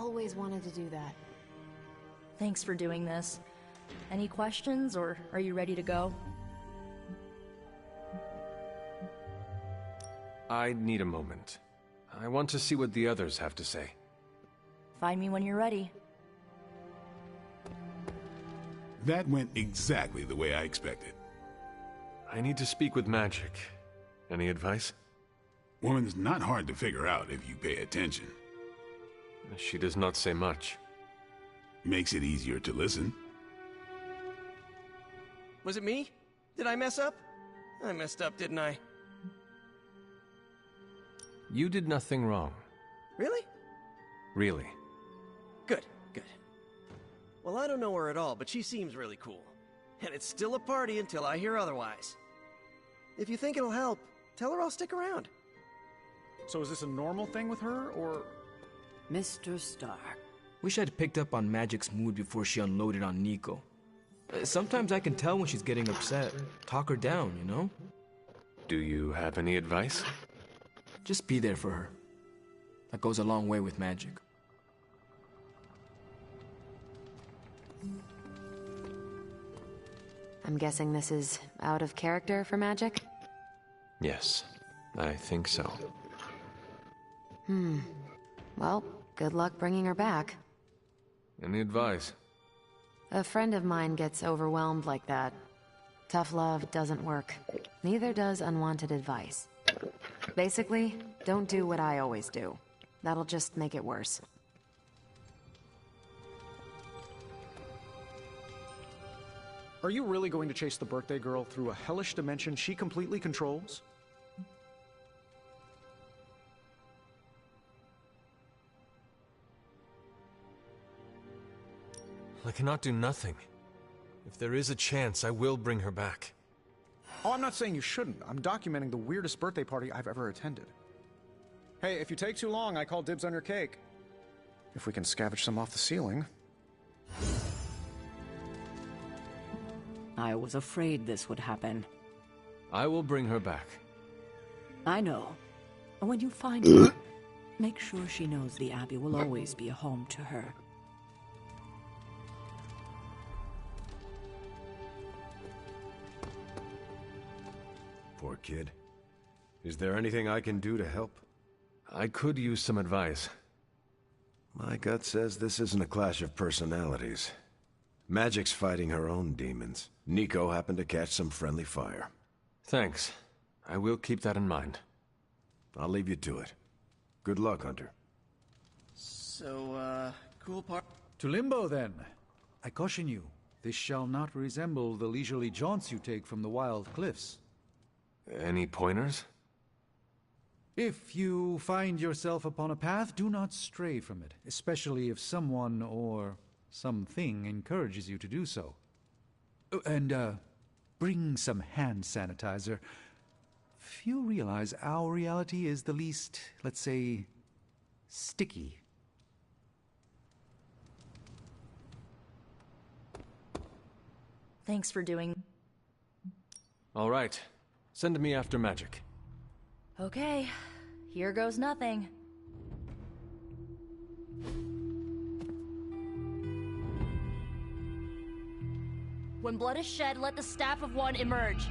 always wanted to do that. Thanks for doing this. Any questions, or are you ready to go? I need a moment. I want to see what the others have to say. Find me when you're ready. That went exactly the way I expected. I need to speak with Magic. Any advice? Woman's not hard to figure out if you pay attention. She does not say much. Makes it easier to listen. Was it me? Did I mess up? I messed up, didn't I? You did nothing wrong. Really? Really. Good, good. Well, I don't know her at all, but she seems really cool. And it's still a party until I hear otherwise. If you think it'll help, tell her I'll stick around. So is this a normal thing with her, or...? Mr. Stark. Wish I'd picked up on Magic's mood before she unloaded on Nico. Sometimes I can tell when she's getting upset. Talk her down, you know? Do you have any advice? Just be there for her. That goes a long way with Magic. I'm guessing this is out of character for Magic? Yes, I think so. Well, good luck bringing her back. Any advice? A friend of mine gets overwhelmed like that. Tough love doesn't work. Neither does unwanted advice. Basically, don't do what I always do. That'll just make it worse. Are you really going to chase the birthday girl through a hellish dimension she completely controls? I cannot do nothing. If there is a chance, I will bring her back. Oh, I'm not saying you shouldn't. I'm documenting the weirdest birthday party I've ever attended. Hey, if you take too long, I call dibs on your cake. If we can scavenge some off the ceiling. I was afraid this would happen. I will bring her back. I know. When you find her, make sure she knows the Abbey will always be a home to her. Poor kid. Is there anything I can do to help? I could use some advice. My gut says this isn't a clash of personalities. Magic's fighting her own demons. Nico happened to catch some friendly fire. Thanks. I will keep that in mind. I'll leave you to it. Good luck, Hunter. So, cool part... To Limbo, then. I caution you, this shall not resemble the leisurely jaunts you take from the wild cliffs. Any pointers? If you find yourself upon a path, do not stray from it, especially if someone or something encourages you to do so. And, bring some hand sanitizer. Few realize our reality is the least, let's say, sticky. Thanks for doing... All right. Send me after Magic. Okay, here goes nothing. When blood is shed, let the staff of one emerge.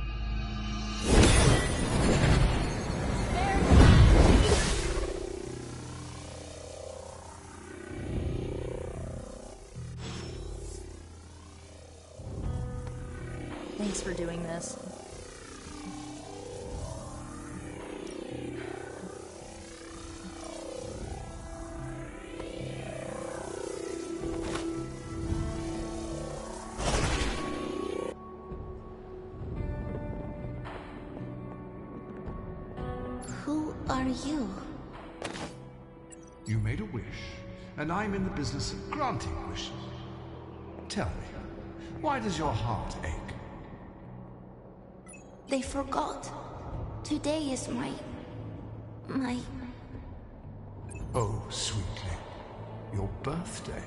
Thanks for doing this. Who are you? You made a wish, and I'm in the business of granting wishes. Tell me, why does your heart ache? They forgot. Today is my... Oh, sweetly. Your birthday.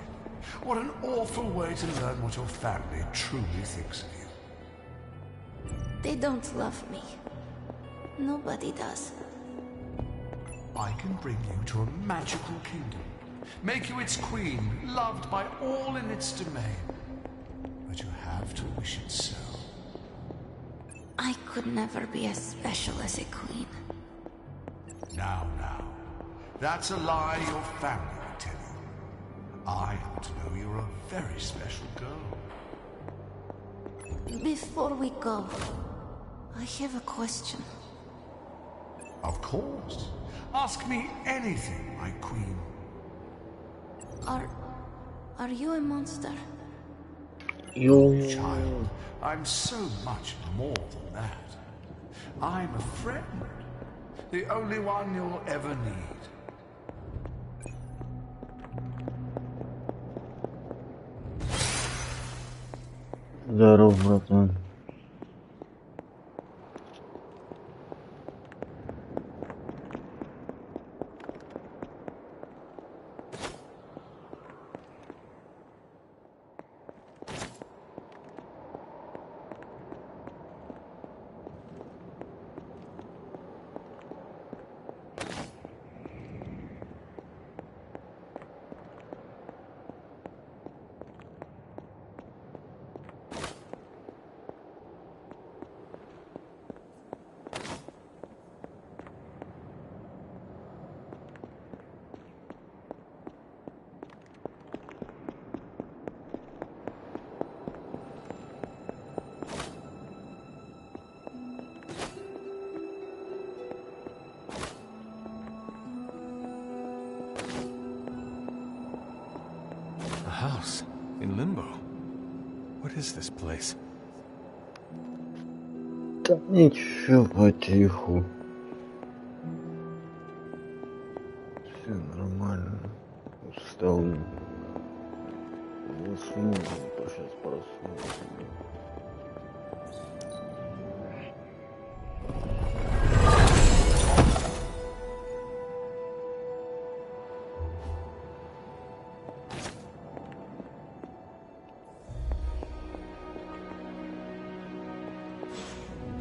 What an awful way to learn what your family truly thinks of you. They don't love me. Nobody does. I can bring you to a magical kingdom make you its queen, loved by all in its domain. But you have to wish it so. I could never be as special as a queen. Now. That's a lie your family would tell you. I happen to know you're a very special girl. Before we go, I have a question. Of course. Ask me anything, my queen. Are you a monster? Child, I'm so much more than that. I'm a friend. The only one you'll ever need. Здорово, братан. House in Limbo. What is this place? Да ничего, потиху. Все нормально. Устал. Уснул, то сейчас проснулся.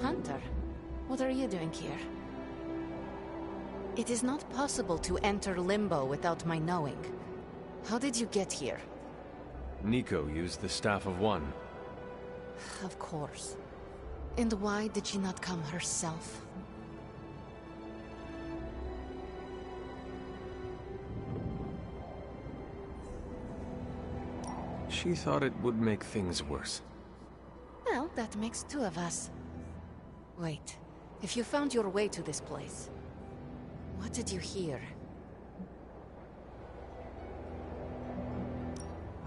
Hunter, what are you doing here? It is not possible to enter Limbo without my knowing. How did you get here? Nico used the Staff of One. Of course. And why did she not come herself? She thought it would make things worse. Well, that makes two of us. Wait, if you found your way to this place, what did you hear?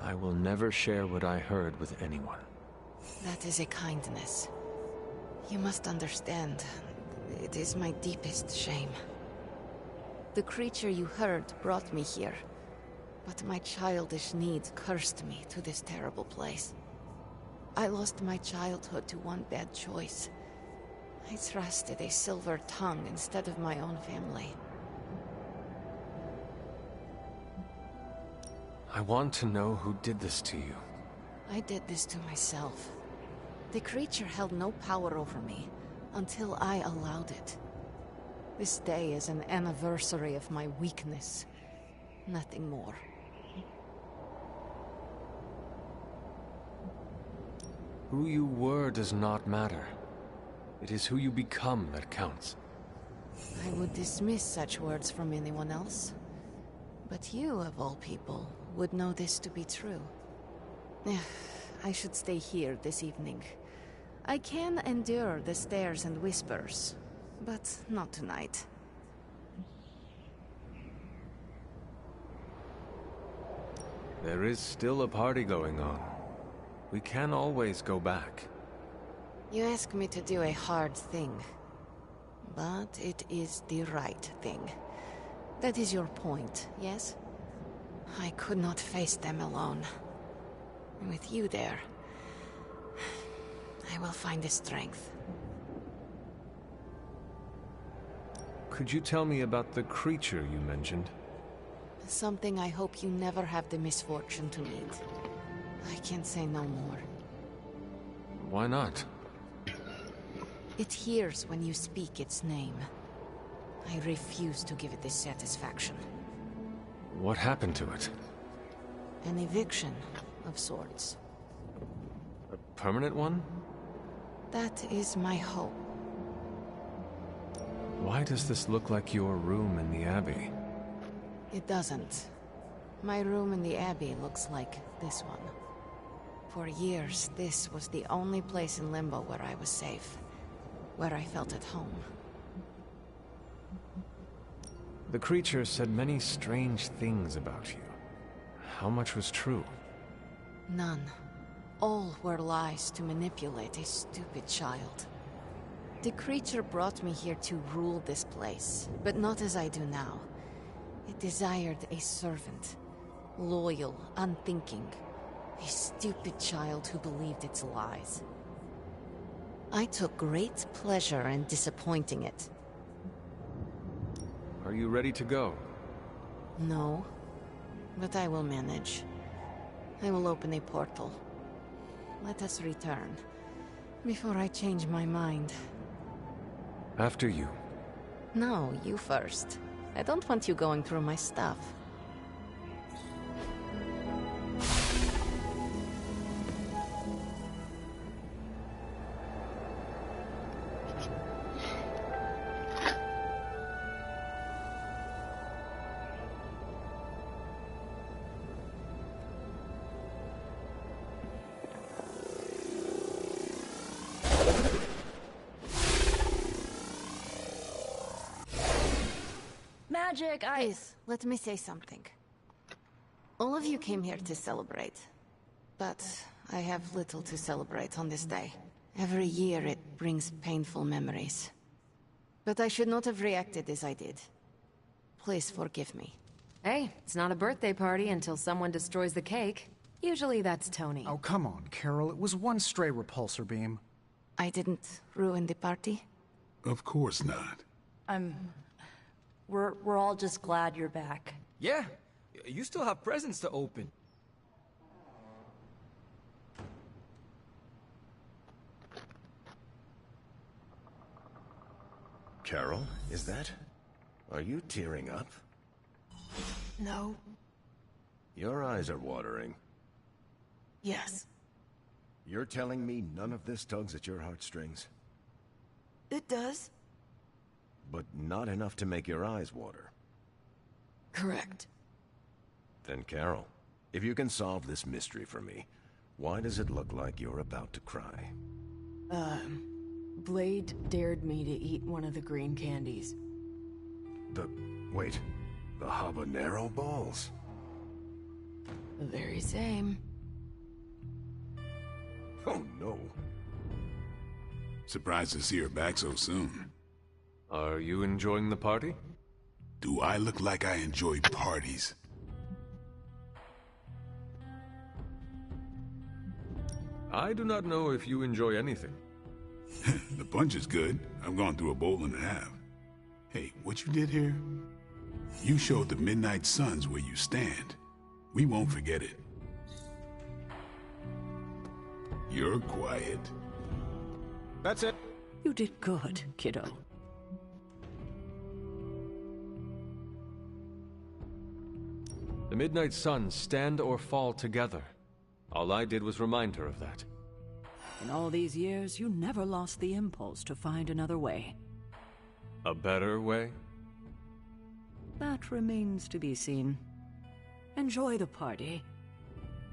I will never share what I heard with anyone. That is a kindness. You must understand, it is my deepest shame. The creature you heard brought me here, but my childish needs cursed me to this terrible place. I lost my childhood to one bad choice. I trusted a silver tongue instead of my own family. I want to know who did this to you. I did this to myself. The creature held no power over me until I allowed it. This day is an anniversary of my weakness. Nothing more. Who you were does not matter. It is who you become that counts. I would dismiss such words from anyone else. But you, of all people, would know this to be true. I should stay here this evening. I can endure the stares and whispers, but not tonight. There is still a party going on. We can always go back. You ask me to do a hard thing, but it is the right thing. That is your point, yes? I could not face them alone. With you there, I will find the strength. Could you tell me about the creature you mentioned? Something I hope you never have the misfortune to meet. I can say no more. Why not? It hears when you speak its name. I refuse to give it this satisfaction. What happened to it? An eviction of sorts. A permanent one? That is my hope. Why does this look like your room in the Abbey? It doesn't. My room in the Abbey looks like this one. For years, this was the only place in Limbo where I was safe. Where I felt at home. The creature said many strange things about you. How much was true? None. All were lies to manipulate a stupid child. The creature brought me here to rule this place, but not as I do now. It desired a servant. Loyal, unthinking. A stupid child who believed its lies. I took great pleasure in disappointing it. Are you ready to go? No. But I will manage. I will open a portal. Let us return. Before I change my mind. After you. No, you first. I don't want you going through my stuff. Magic, Please, let me say something. All of you came here to celebrate. But I have little to celebrate on this day. Every year it brings painful memories. But I should not have reacted as I did. Please forgive me. Hey, it's not a birthday party until someone destroys the cake. Usually that's Tony. Oh, come on, Carol. It was one stray repulsor beam. I didn't ruin the party? Of course not. We're all just glad you're back. Yeah, you still have presents to open. Carol, is that? Are you tearing up? No. Your eyes are watering. Yes. You're telling me none of this tugs at your heartstrings? It does. But not enough to make your eyes water. Correct. Then Carol, if you can solve this mystery for me, why does it look like you're about to cry? Blade dared me to eat one of the green candies. Wait, the habanero balls? The very same. Oh no. Surprised to see her back so soon. Are you enjoying the party? Do I look like I enjoy parties? I do not know if you enjoy anything. The punch is good. I've gone through a bowl and a half. Hey, what you did here? You showed the Midnight Suns where you stand. We won't forget it. You're quiet. That's it. You did good, kiddo. The Midnight Suns stand or fall together. All I did was remind her of that. In all these years, you never lost the impulse to find another way. A better way? That remains to be seen. Enjoy the party.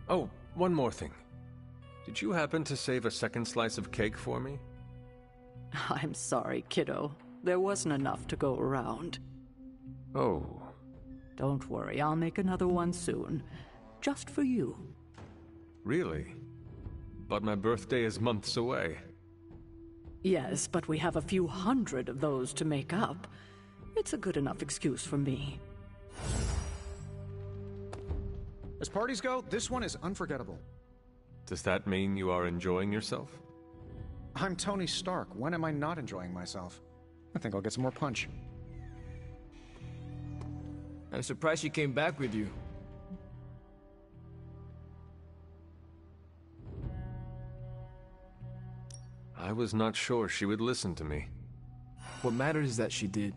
Oh, one more thing. Did you happen to save a second slice of cake for me? I'm sorry, kiddo. There wasn't enough to go around. Oh. Don't worry, I'll make another one soon. Just for you. Really? But my birthday is months away. Yes, but we have a few hundred of those to make up. It's a good enough excuse for me. As parties go, this one is unforgettable. Does that mean you are enjoying yourself? I'm Tony Stark. When am I not enjoying myself? I think I'll get some more punch. I'm surprised she came back with you. I was not sure she would listen to me. What matters is that she did.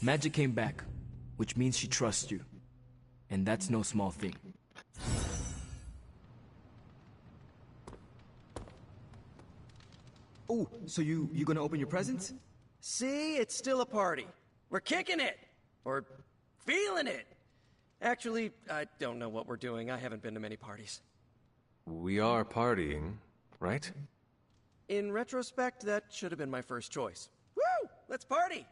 Magic came back, which means she trusts you. And that's no small thing. Oh, so you gonna open your presents? See, it's still a party. We're kicking it! Or feeling it! Actually, I don't know what we're doing. I haven't been to many parties. We are partying, right? In retrospect, that should have been my first choice. Woo! Let's party!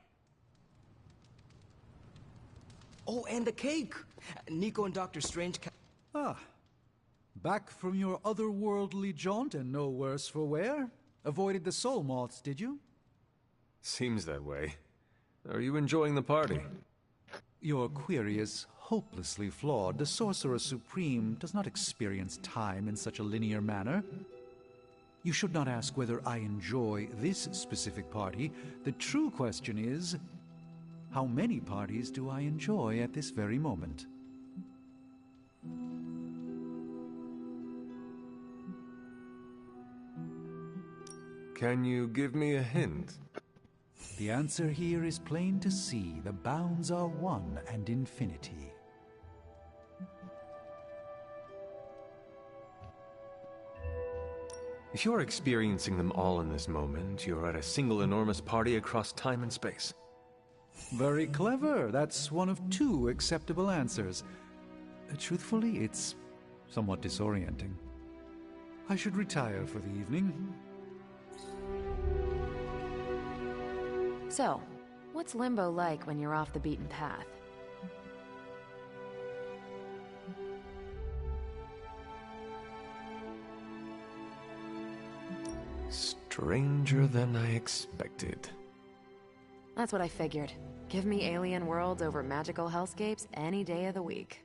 Oh, and the cake! Nico and Dr. Strange Back from your otherworldly jaunt and no worse for wear? Avoided the soul moths, did you? Seems that way. Are you enjoying the party? Your query is hopelessly flawed. The Sorcerer Supreme does not experience time in such a linear manner. You should not ask whether I enjoy this specific party. The true question is, how many parties do I enjoy at this very moment? Can you give me a hint? The answer here is plain to see. The bounds are one and infinity. If you're experiencing them all in this moment, you're at a single enormous party across time and space. Very clever. That's one of two acceptable answers. Truthfully, it's somewhat disorienting. I should retire for the evening. So, what's Limbo like when you're off the beaten path? Stranger than I expected. That's what I figured. Give me alien worlds over magical hellscapes any day of the week.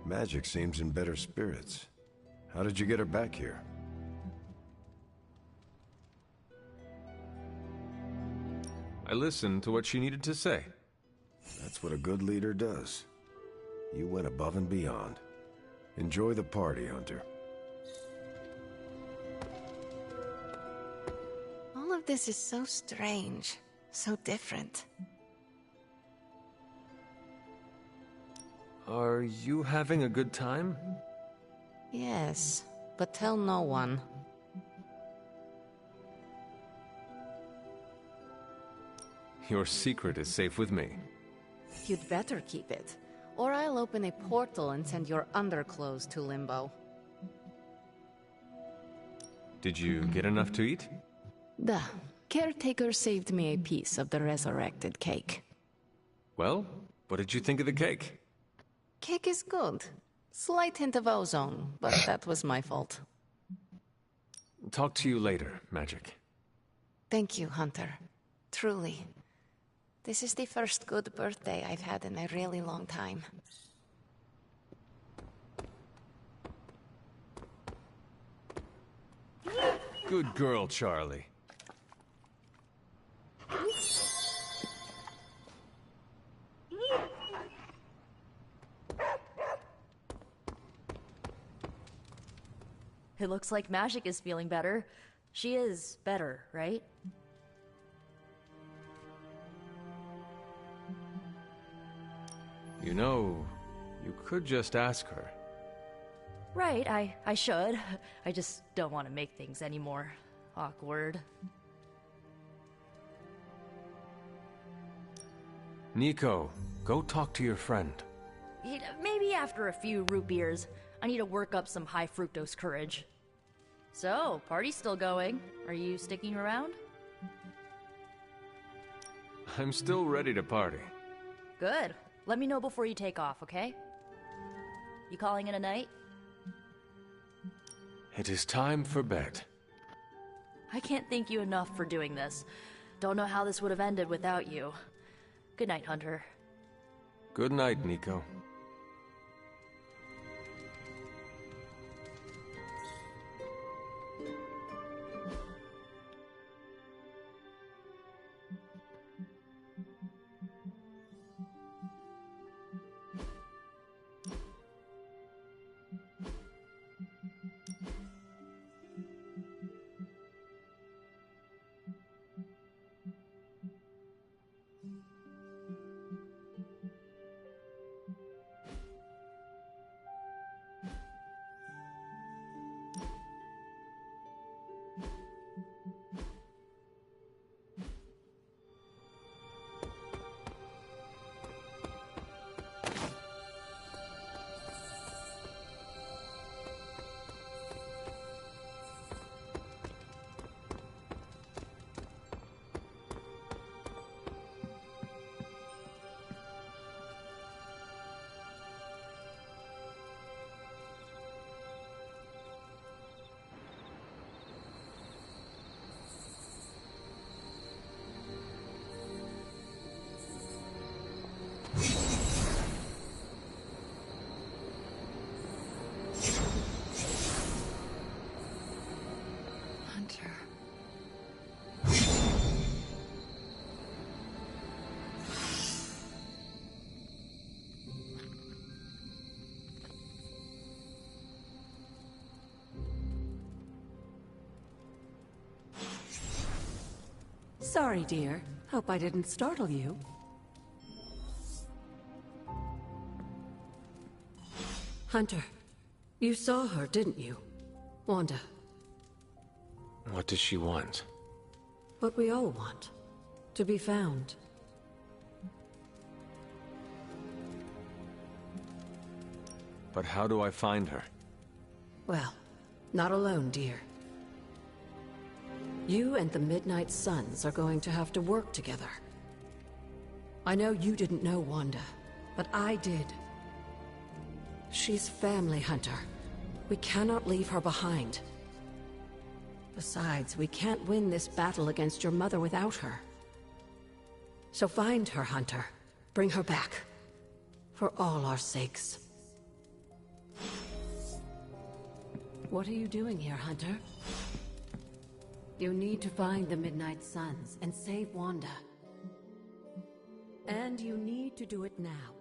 Magic seems in better spirits. How did you get her back here? I listened to what she needed to say. That's what a good leader does. You went above and beyond. Enjoy the party, Hunter. All of this is so strange, so different. Are you having a good time? Yes, but tell no one. Your secret is safe with me. You'd better keep it, or I'll open a portal and send your underclothes to Limbo. Did you get enough to eat? The caretaker saved me a piece of the resurrected cake. Well, what did you think of the cake? Cake is good. Slight hint of ozone, but that was my fault. Talk to you later, Magic. Thank you, Hunter. Truly. This is the first good birthday I've had in a really long time. Good girl, Charlie. It looks like Magic is feeling better. She is better, right? You know, you could just ask her. Right, I should. I just don't want to make things any more awkward. Nico, go talk to your friend. Maybe after a few root beers. I need to work up some high fructose courage. So, party's still going. Are you sticking around? I'm still ready to party. Good. Let me know before you take off, okay? You calling it a night? It is time for bed. I can't thank you enough for doing this. Don't know how this would have ended without you. Good night, Hunter. Good night, Nico. Sorry, dear. Hope I didn't startle you. Hunter, you saw her, didn't you? Wanda. What does she want? What we all want. To be found. But how do I find her? Well, not alone, dear. You and the Midnight Suns are going to have to work together. I know you didn't know Wanda, but I did. She's family, Hunter. We cannot leave her behind. Besides, we can't win this battle against your mother without her. So find her, Hunter. Bring her back. For all our sakes. What are you doing here, Hunter? You need to find the Midnight Suns and save Wanda. And you need to do it now.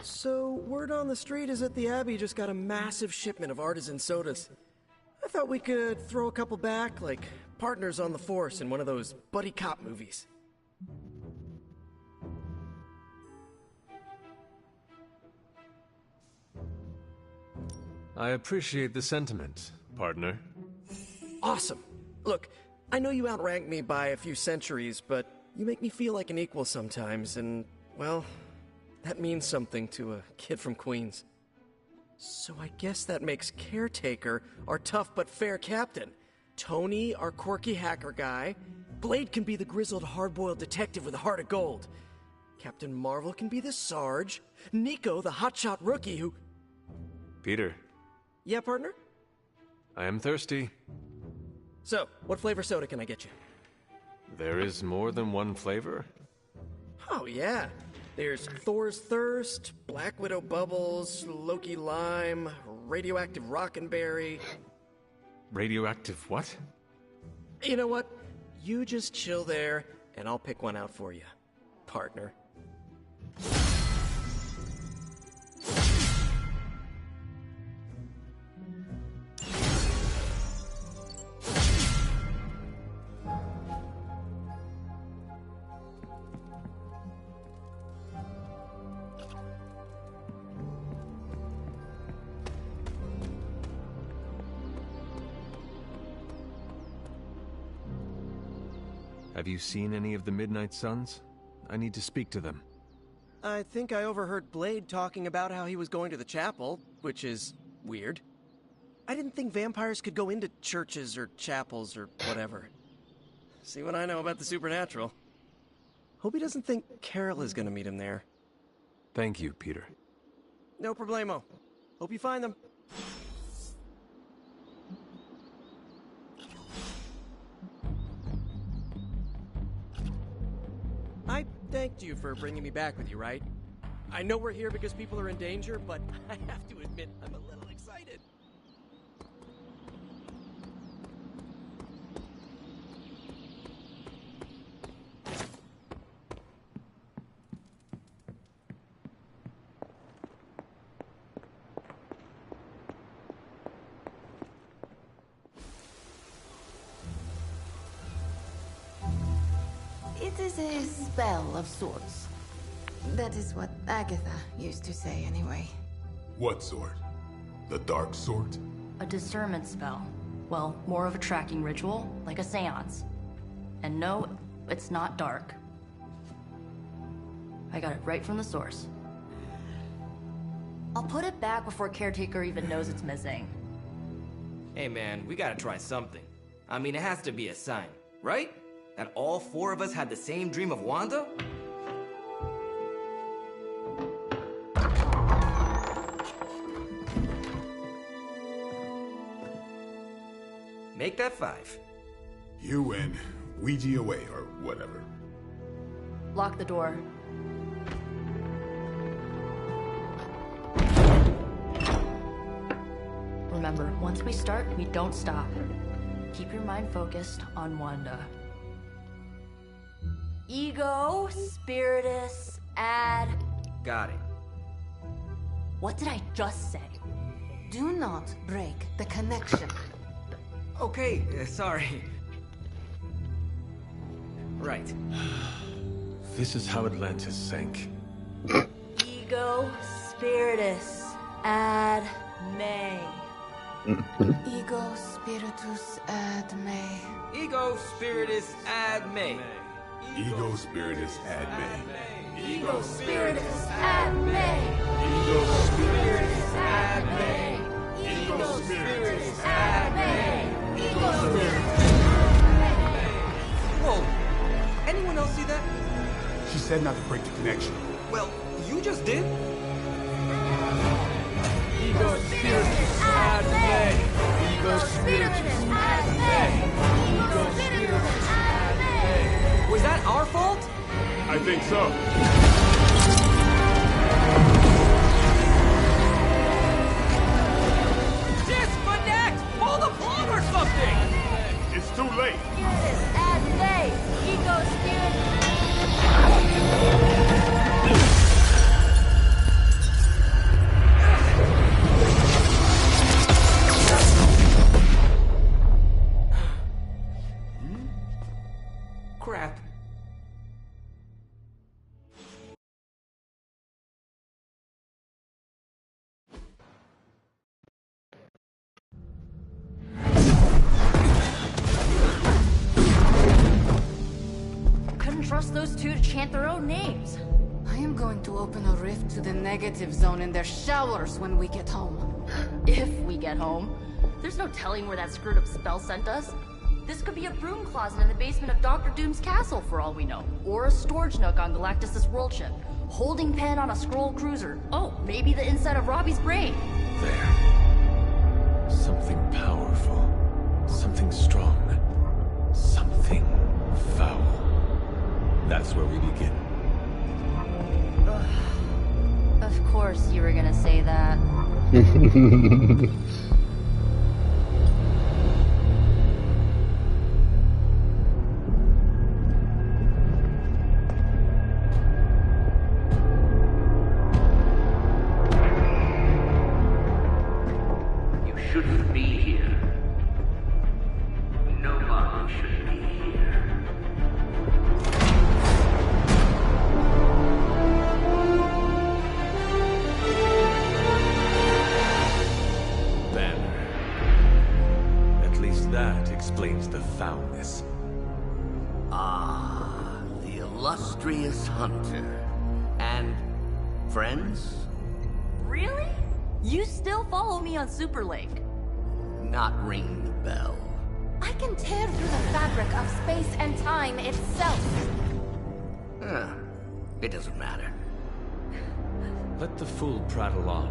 So, word on the street is that the Abbey just got a massive shipment of artisan sodas. I thought we could throw a couple back, like partners on the force in one of those buddy cop movies. I appreciate the sentiment, partner. Awesome. Look, I know you outrank me by a few centuries, but you make me feel like an equal sometimes, and, well, that means something to a kid from Queens. So I guess that makes Caretaker our tough but fair captain. Tony, our quirky hacker guy. Blade can be the grizzled, hard-boiled detective with a heart of gold. Captain Marvel can be the Sarge. Nico, the hotshot rookie who... Peter. Yeah, partner? I am thirsty. So, what flavor soda can I get you? There is more than one flavor? Oh, yeah. There's Thor's Thirst, Black Widow Bubbles, Loki Lime, Radioactive Rockenberry. Radioactive what? You know what? You just chill there, and I'll pick one out for you, partner. Have you seen any of the Midnight Suns? I need to speak to them. I think I overheard Blade talking about how he was going to the chapel, which is weird. I didn't think vampires could go into churches or chapels or whatever. See what I know about the supernatural. Hope he doesn't think Carol is gonna meet him there. Thank you, Peter. No problemo. Hope you find them. I thanked you for bringing me back with you, right? I know we're here because people are in danger, but I have to admit I'm a little excited. It is a spell of sorts. That is what Agatha used to say, anyway. What sort? The dark sort? A discernment spell. Well, more of a tracking ritual, like a seance. And no, it's not dark. I got it right from the source. I'll put it back before Caretaker even knows it's missing. Hey man, we gotta try something. I mean, it has to be a sign, right? That all four of us had the same dream of Wanda? Make that 5. You win. Ouija away, or whatever. Lock the door. Remember, once we start, we don't stop. Keep your mind focused on Wanda. Ego, spiritus, add... Got it. What did I just say? Do not break the connection. Okay, sorry. Right. This is how Atlantis sank. Ego, spiritus, ad me. Ego spiritus ad me. Ego spiritus ad me. Ego spiritus ad me. Ego spiritus ad me. Ego spiritus ad me. Ego spiritus ad me. Ego spiritus. Whoa! Anyone else see that? She said not to break the connection. Well, you just did. Ego spiritus ad me. Ego spiritus ad me. Ego spiritus ad me. Was that our fault? I think so. Disconnect! Pull the plug or something! It's too late. Spiritus ad me. Ego spiritus. Crap. Couldn't trust those two to chant their own names. I am going to open a rift to the negative zone in their showers when we get home. If we get home. There's no telling where that screwed up spell sent us. This could be a broom closet in the basement of Dr. Doom's castle for all we know. Or a storage nook on Galactus' world ship. Holding pen on a scroll cruiser. Oh, maybe the inside of Robbie's brain. There. Something powerful. Something strong. Something foul. That's where we begin. Of course you were gonna say that. You shouldn't be here. Nobody should be here. That explains the foulness. Ah, the illustrious hunter. And friends? Really? You still follow me on Super Lake? Not ring the bell. I can tear through the fabric of space and time itself. It doesn't matter. Let the fool prattle on.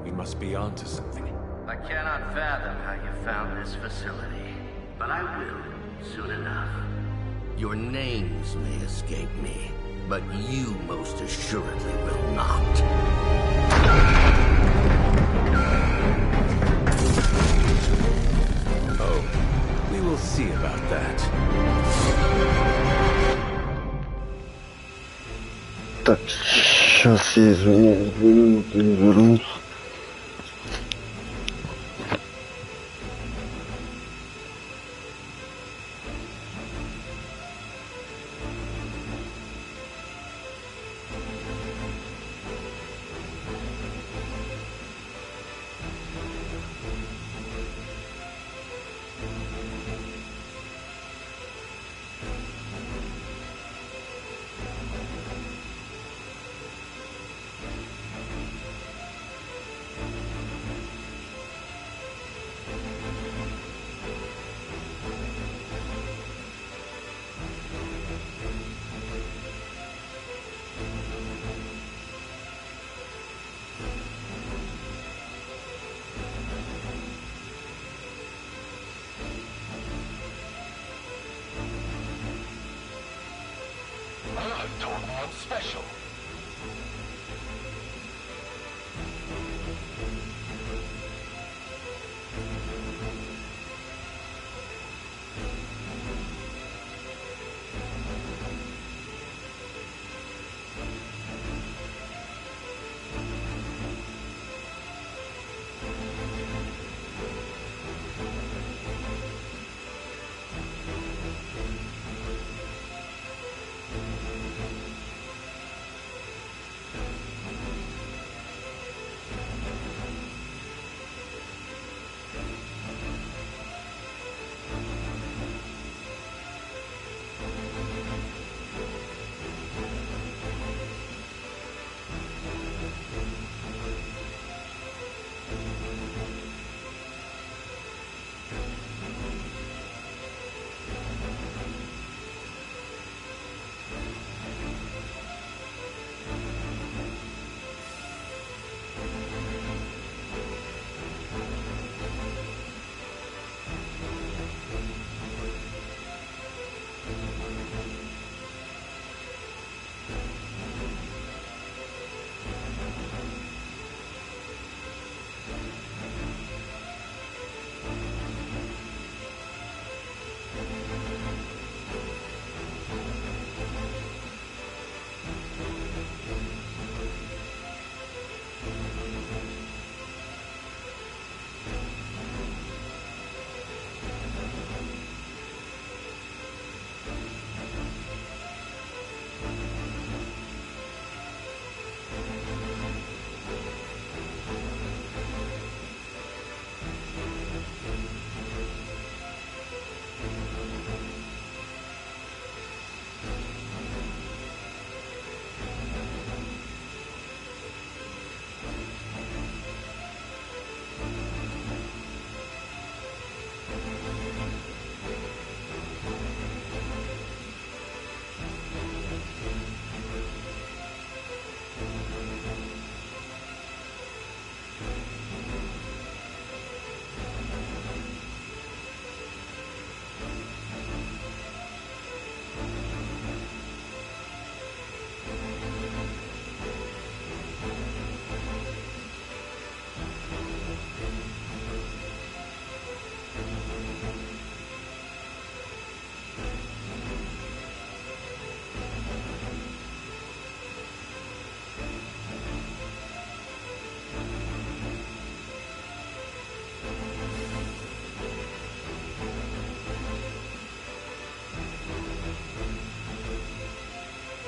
We must be on to something. I cannot fathom how you found this facility, but I will, soon enough. Your names may escape me, but you most assuredly will not. Oh, we will see about that. Так, сейчас я извиняюсь, 2 минуты и вернусь. special.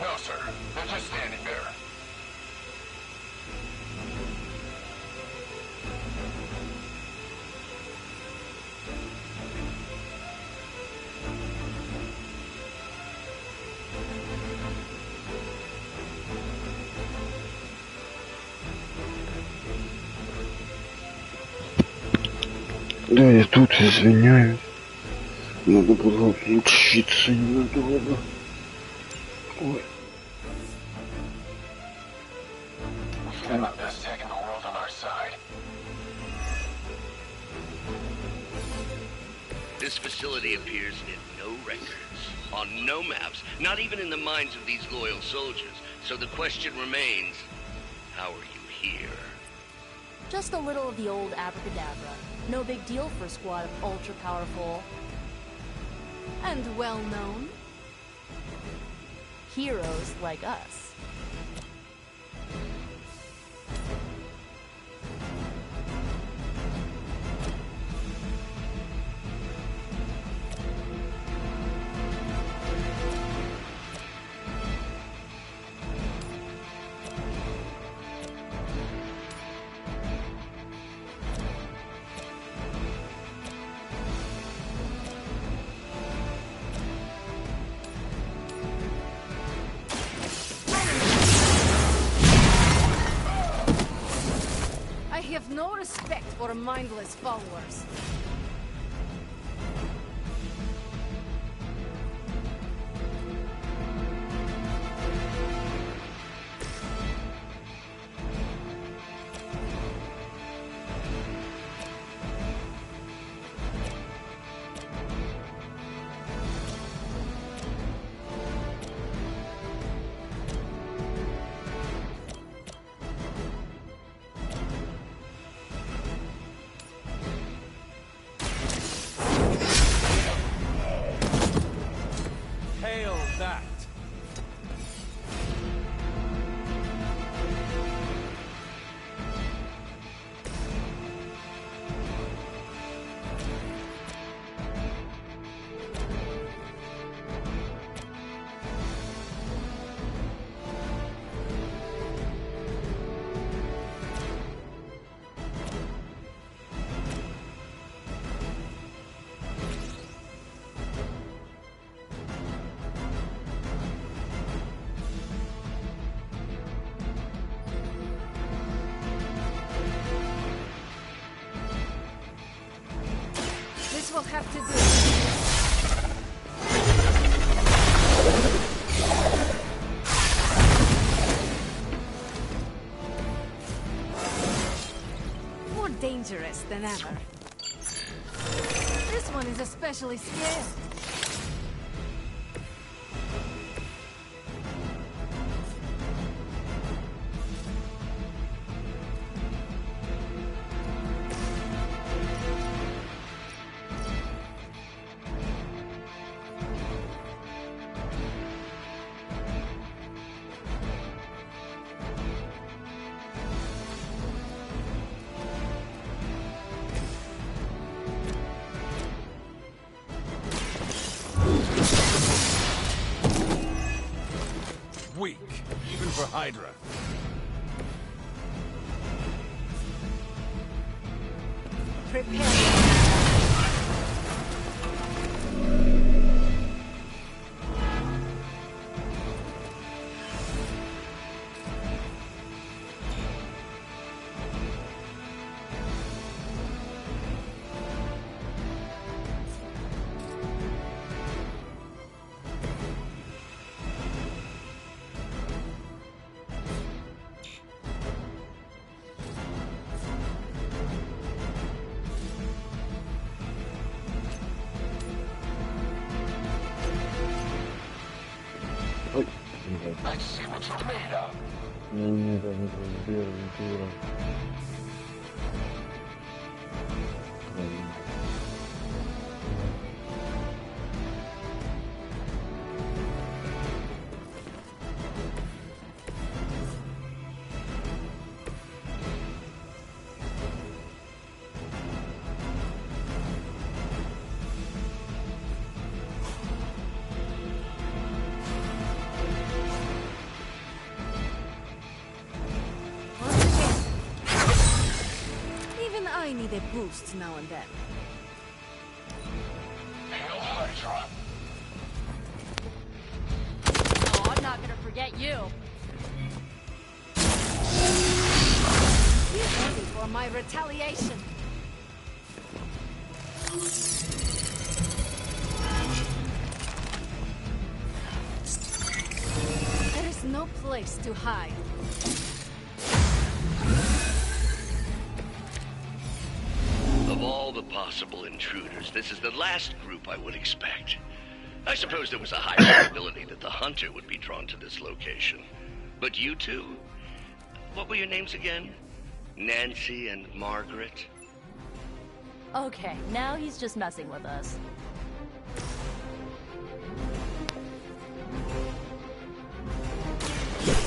No, sir. They're just standing there. Да, я тут извиняюсь. Надо было отлучиться ненадолго. Ой. We've got the best tech in the world on our side. This facility appears in no records, on no maps, not even in the minds of these loyal soldiers. So the question remains, how are you here? Just a little of the old abracadabra. No big deal for a squad of ultra-powerful... And well-known heroes like us. I have no respect for mindless followers. have to do. More dangerous than ever. This one is especially scared. Weak, even for Hydra. Prepare. Let's see what you're made of. Even I need a boost now and then. Hail Hydra. Oh, I'm not gonna forget you. Get ready for my retaliation. There is no place to hide. Of all the possible intruders, this is the last group I would expect. I suppose there was a high probability that the hunter would be drawn to this location. But you two? What were your names again? Nancy and Margaret? Okay, now he's just messing with us.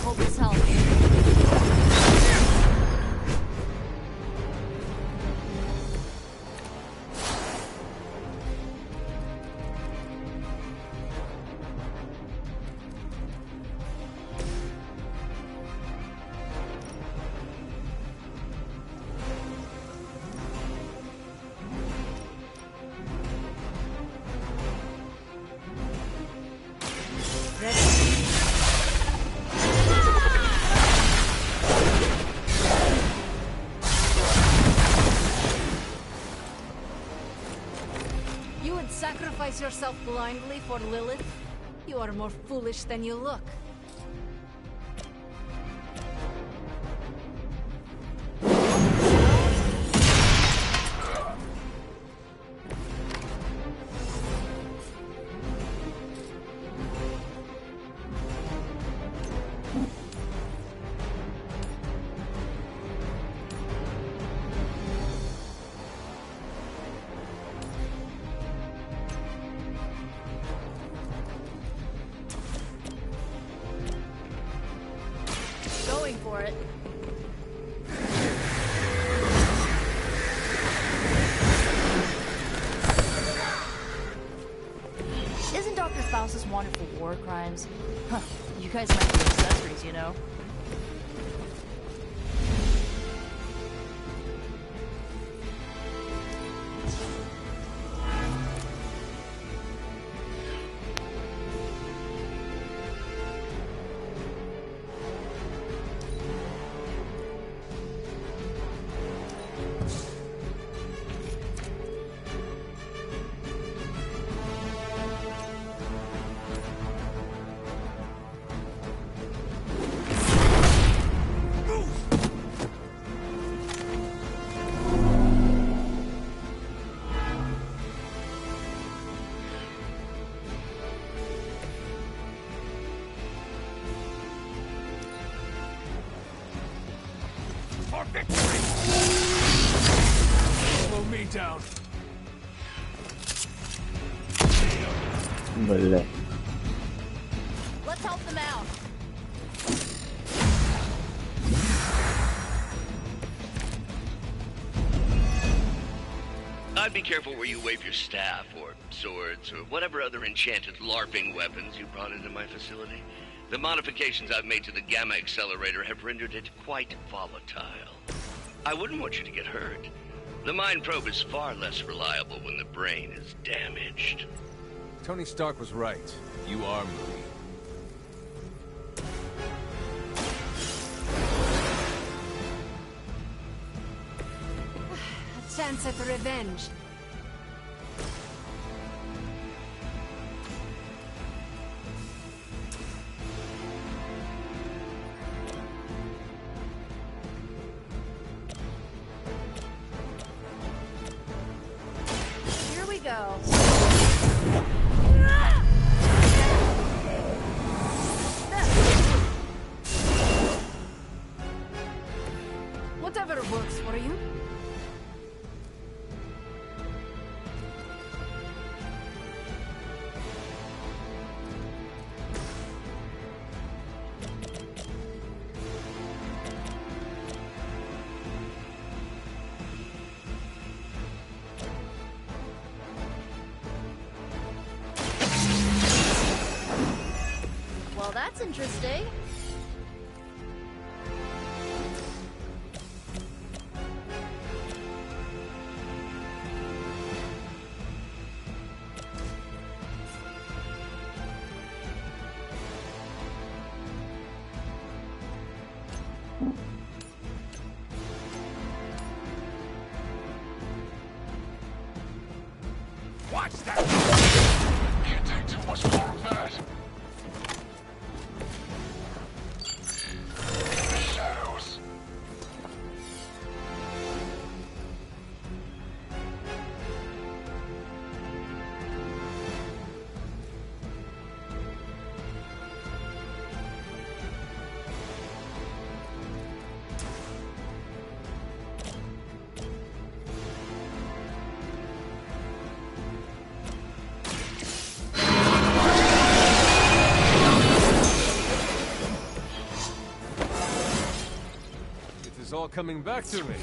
Hope this helps. You would sacrifice yourself blindly for Lilith? You are more foolish than you look. Going for it. Isn't Dr. Faustus wanted for war crimes? Huh. You guys might be accessories, you know? Бля. Let's help them out. I'd be careful where you wave your staff, or swords, or whatever other enchanted LARPing weapons you brought into my facility. The modifications I've made to the gamma accelerator have rendered it quite volatile. I wouldn't want you to get hurt. The mind probe is far less reliable when the brain is damaged. Tony Stark was right. You are moody. A chance at revenge. Here we go. Whatever works for you. Well, that's interesting. Watch that! Can't take too much more of that. Shadows. It is all coming back to me.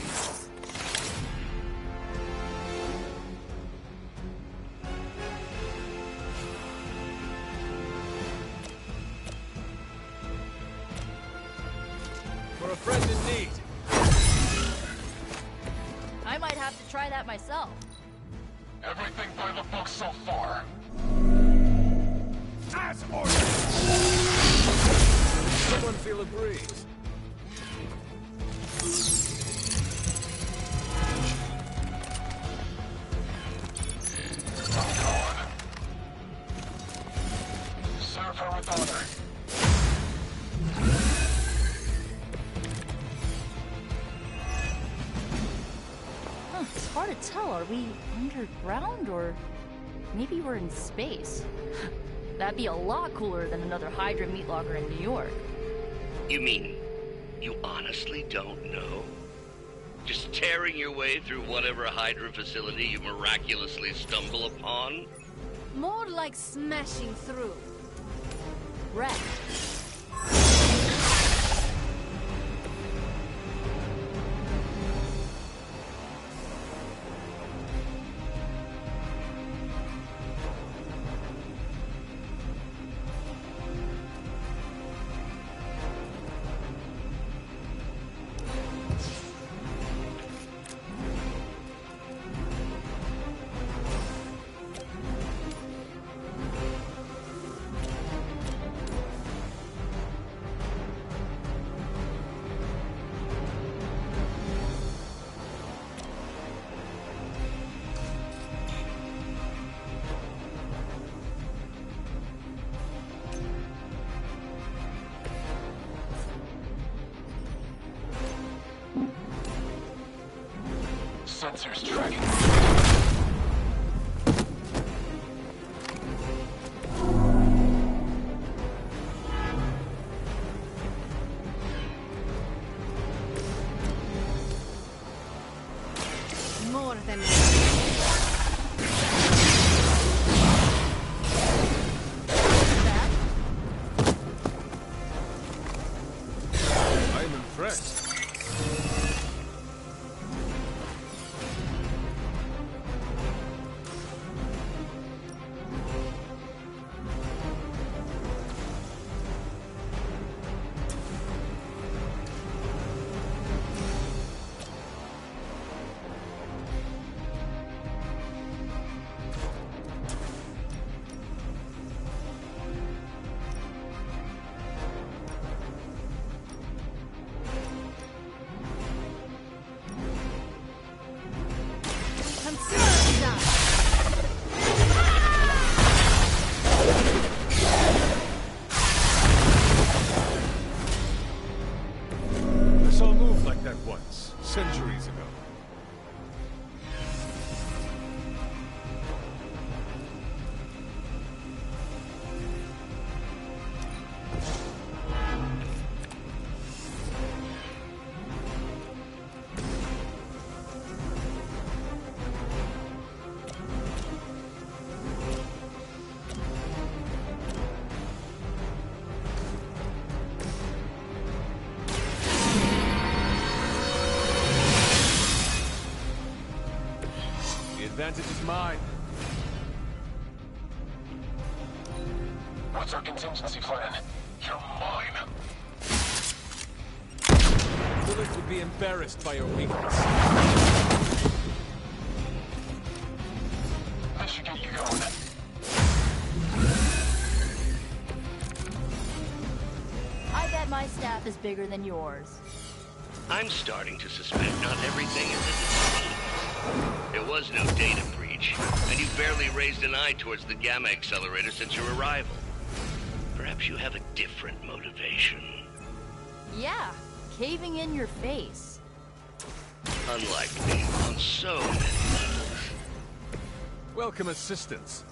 For a friend in need. I might have to try that myself. Everything by the book so far. As ordered. Someone feel a breeze. Serve her with honor. Huh, it's hard to tell. Are we underground or maybe we're in space? That'd be a lot cooler than another Hydra meat locker in New York. You mean you honestly don't know? Just tearing your way through whatever Hydra facility you miraculously stumble upon? More like smashing through. Right. Sensors tracking. More than mine. What's our contingency plan? You're mine. Lilith would be embarrassed by your weakness. This should get you going. I bet my staff is bigger than yours. I'm starting to suspect not everything is as it seems. There was no data breach, and you barely raised an eye towards the Gamma Accelerator since your arrival. Perhaps you have a different motivation. Yeah, caving in your face. Unlike me, on so many levels. Welcome assistance.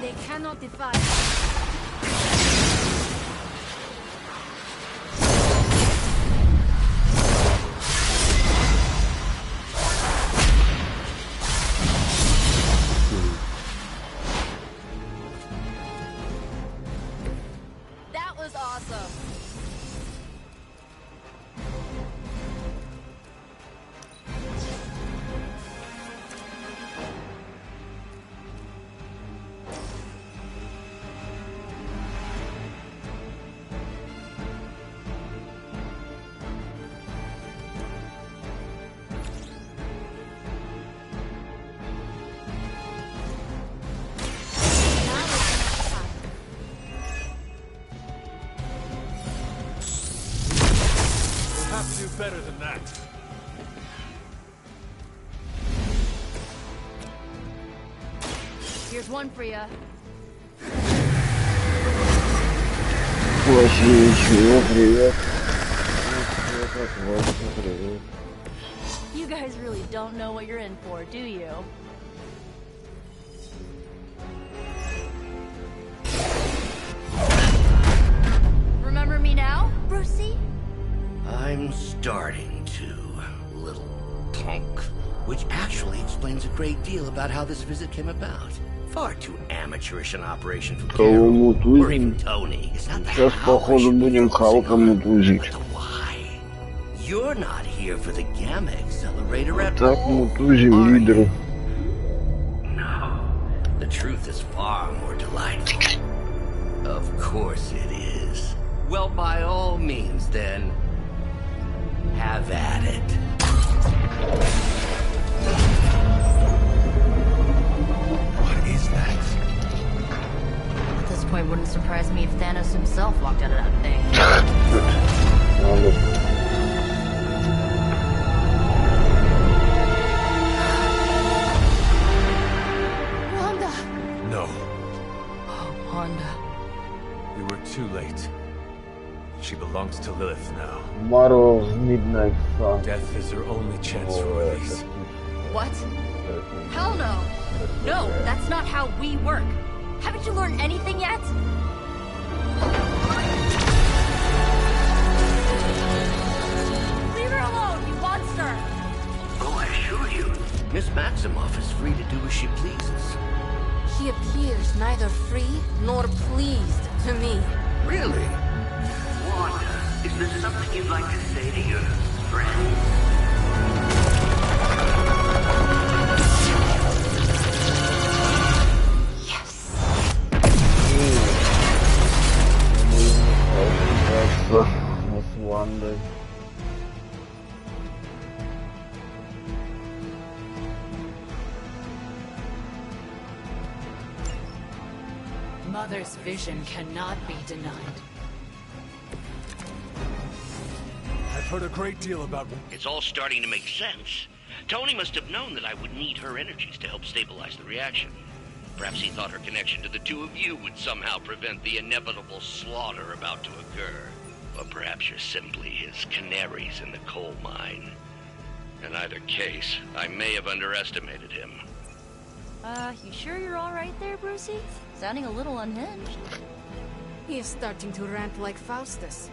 They cannot defy. That was awesome. Do better than that. Here's one for ya. Ничего, привет. Привет. You guys really don't know what you're in for, do you? Remember me now, Brucey? I'm starting to, little punk. Which actually explains a great deal about how this visit came about. Far too amateurish an operation for Carol, or even Tony. It's not the Сейчас, походу, будем Халка мутузить. You're not here for the Gamma Accelerator at Так all. мутузим лидеру. No, the truth is far more delightful. Of course it is. Well, by all means, then, have at it. What is that? At this point, wouldn't surprise me if Thanos himself walked out of that thing. Wanda! No, Oh, Wanda. we were too late. She belongs to Lilith now. Marvel's Midnight Sun. Death is her only chance for release. What? Hell no! No, that's not how we work. Haven't you learned anything yet? Leave her alone, you monster! Oh, I assure you, Miss Maximoff is free to do as she pleases. He appears neither free nor pleased to me. Really? Wanda, is there something you'd like to say to your friend? С Вандой. Mother's vision cannot be denied. I've heard a great deal about... It's all starting to make sense. Tony must have known that I would need her energies to help stabilize the reaction. Perhaps he thought her connection to the two of you would somehow prevent the inevitable slaughter about to occur. Or perhaps you're simply his canaries in the coal mine. In either case, I may have underestimated him. You sure you're alright there, Brucey? Sounding a little unhinged. He is starting to rant like Faustus.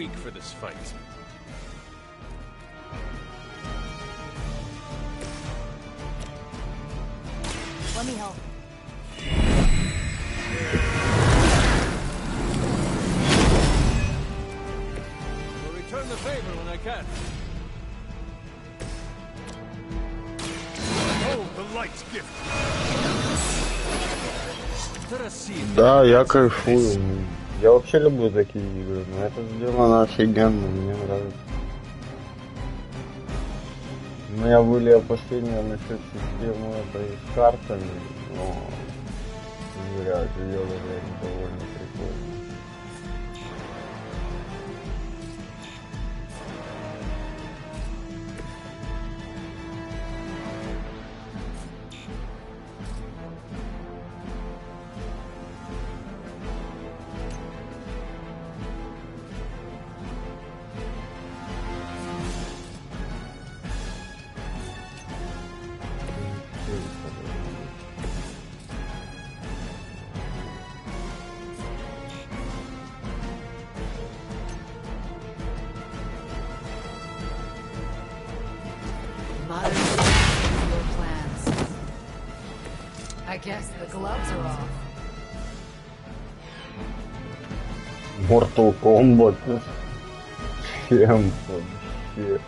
weak for this fight. Let me help. I'll return the favor when I can. Oh, the light's gift. Да, я кайфую. Я вообще люблю такие игры, но это сделано офигенно, мне нравится. У меня были опасения насчет системы этой с картами, но зря сделали, они довольно прикольно. Your plans. I guess the gloves are off. Mortal Kombat. Чем вообще?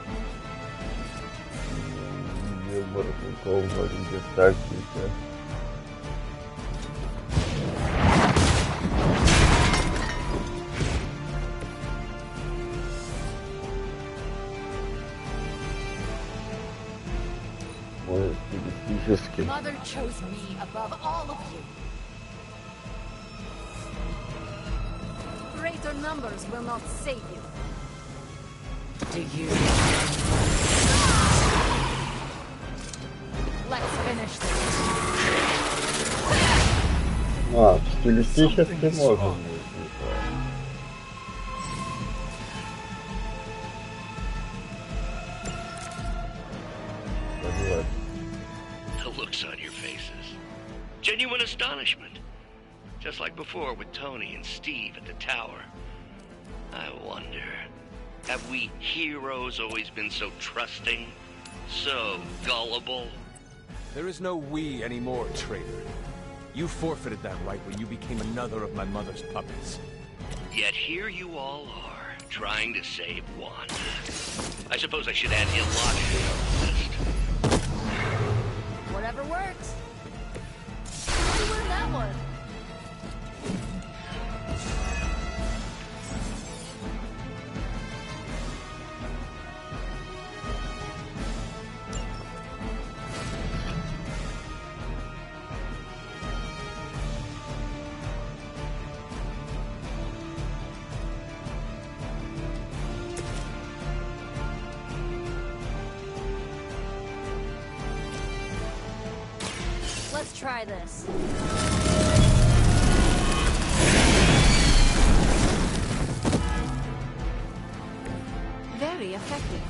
Где Mortal Kombat, где тактика? Mother chose me above all of you. Greater numbers will not save you. Do you? Let's finish this. А, стилистически можно будет. The looks on your faces. Genuine astonishment. Just like before with Tony and Steve at the tower. I wonder, have we heroes always been so trusting? So gullible? There is no we anymore, traitor. You forfeited that right when you became another of my mother's puppets. Yet here you all are, trying to save Wanda. I suppose I should add illogic to the list. Whatever works. How'd you learn that one? Let's try this. Very effective.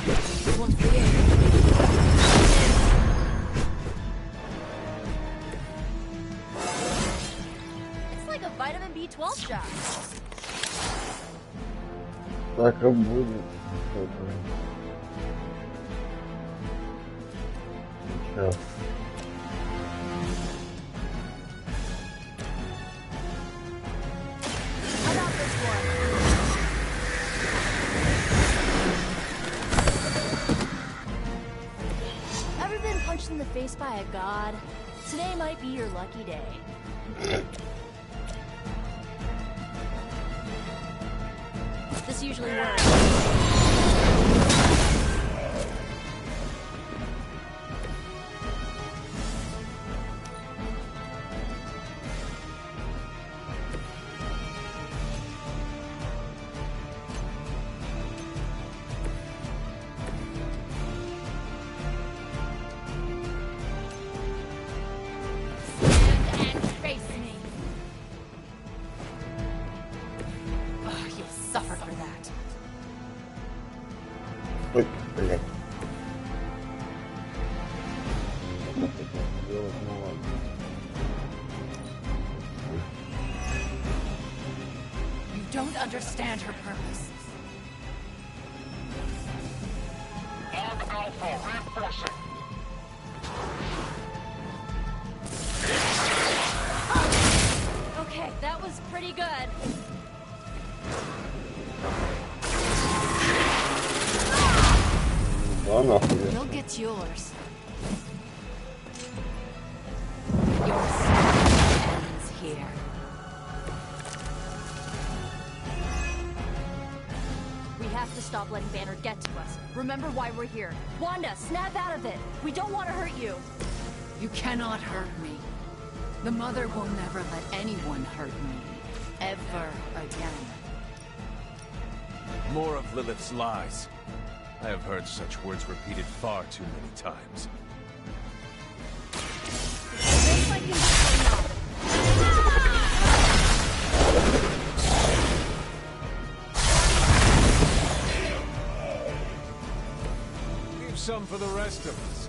This one's for you. Vitamin B12 shot. Так и будет. Сейчас. How about this one? Ever been punched in the face by a god? Today might be your lucky day. This usually works. Stand and face me. Oh, you'll suffer for that. делать, ну ладно. You don't understand her purpose. Arm Alpha reinforcing. Okay, that was pretty good. Да, нахуй. You'll get yours. Here. We have to stop letting Banner get to us. Remember why we're here. Wanda, snap out of it. We don't want to hurt you. You cannot hurt me. The Mother will never let anyone hurt me. Ever again. More of Lilith's lies. I have heard such words repeated far too many times. Leave some for the rest of us.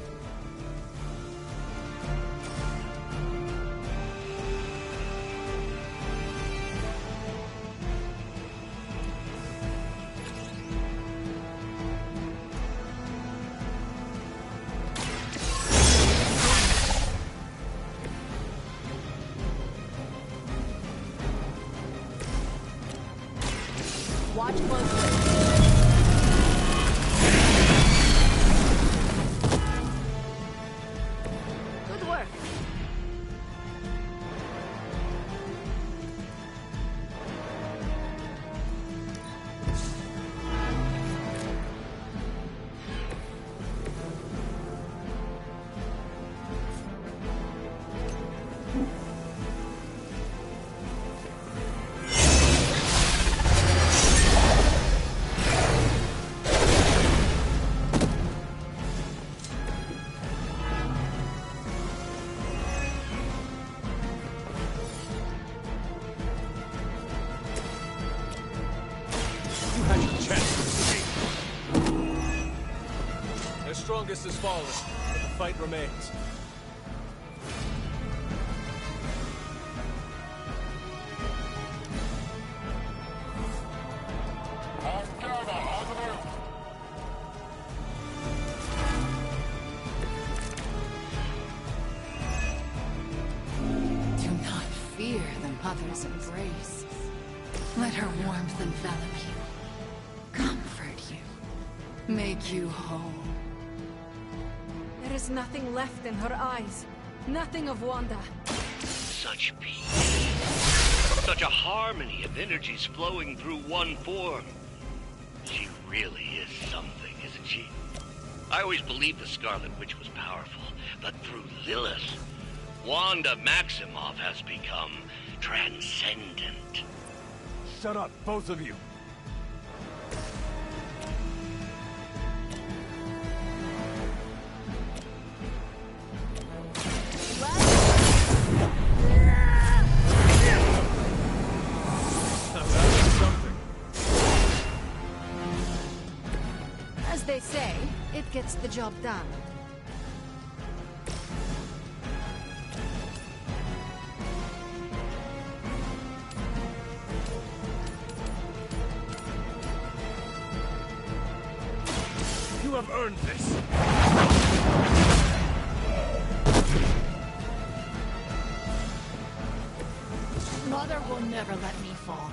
Watch closely. Good work. Their strongest has fallen, but the fight remains. Do not fear the Mother's embrace. Let her warmth envelop you, comfort you, make you whole. There is nothing left in her eyes. Nothing of Wanda. Such peace. Such a harmony of energies flowing through one form. She really is something, isn't she? I always believed the Scarlet Witch was powerful, but through Lilith, Wanda Maximoff has become transcendent. Shut up, both of you. As they say, it gets the job done. You have earned this. Mother will never let me fall.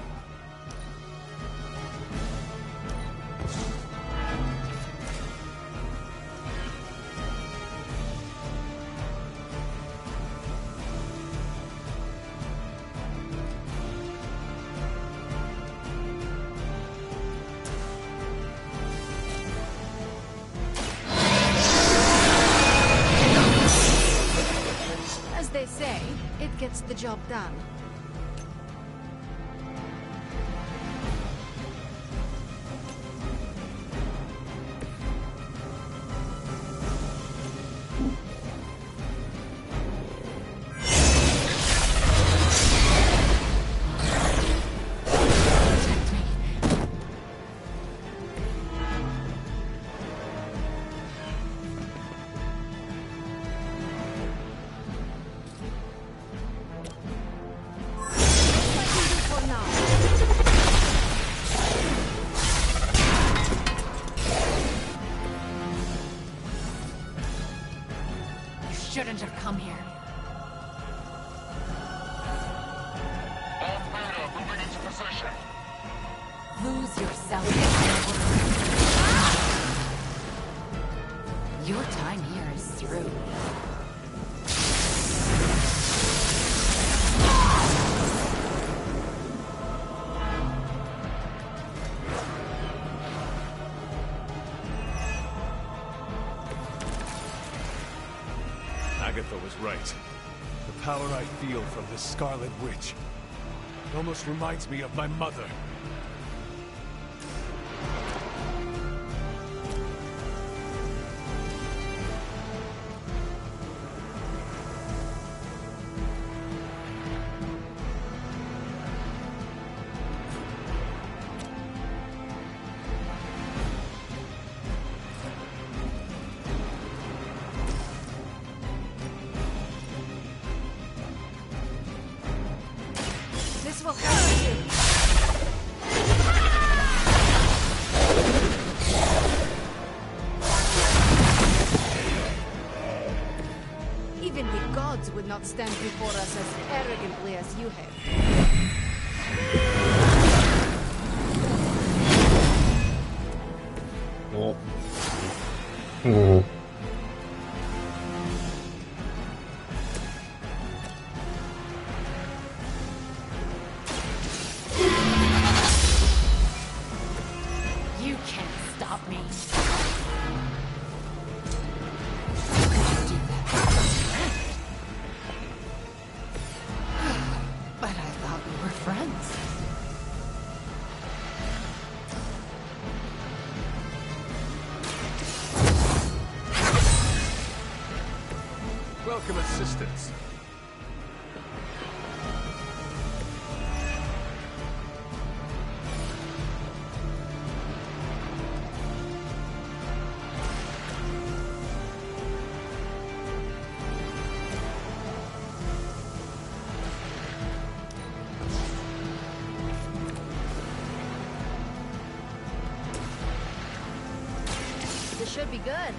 As they say, it gets the job done. come here. All Beta moving into position. Lose yourself. Your time here is through. Agatha was right. The power I feel from this Scarlet Witch. It almost reminds me of my mother. This will help you. Even the gods would not stand before us as arrogantly as you have. You can't stop me. But I thought we were friends. Welcome assistance. This should be good.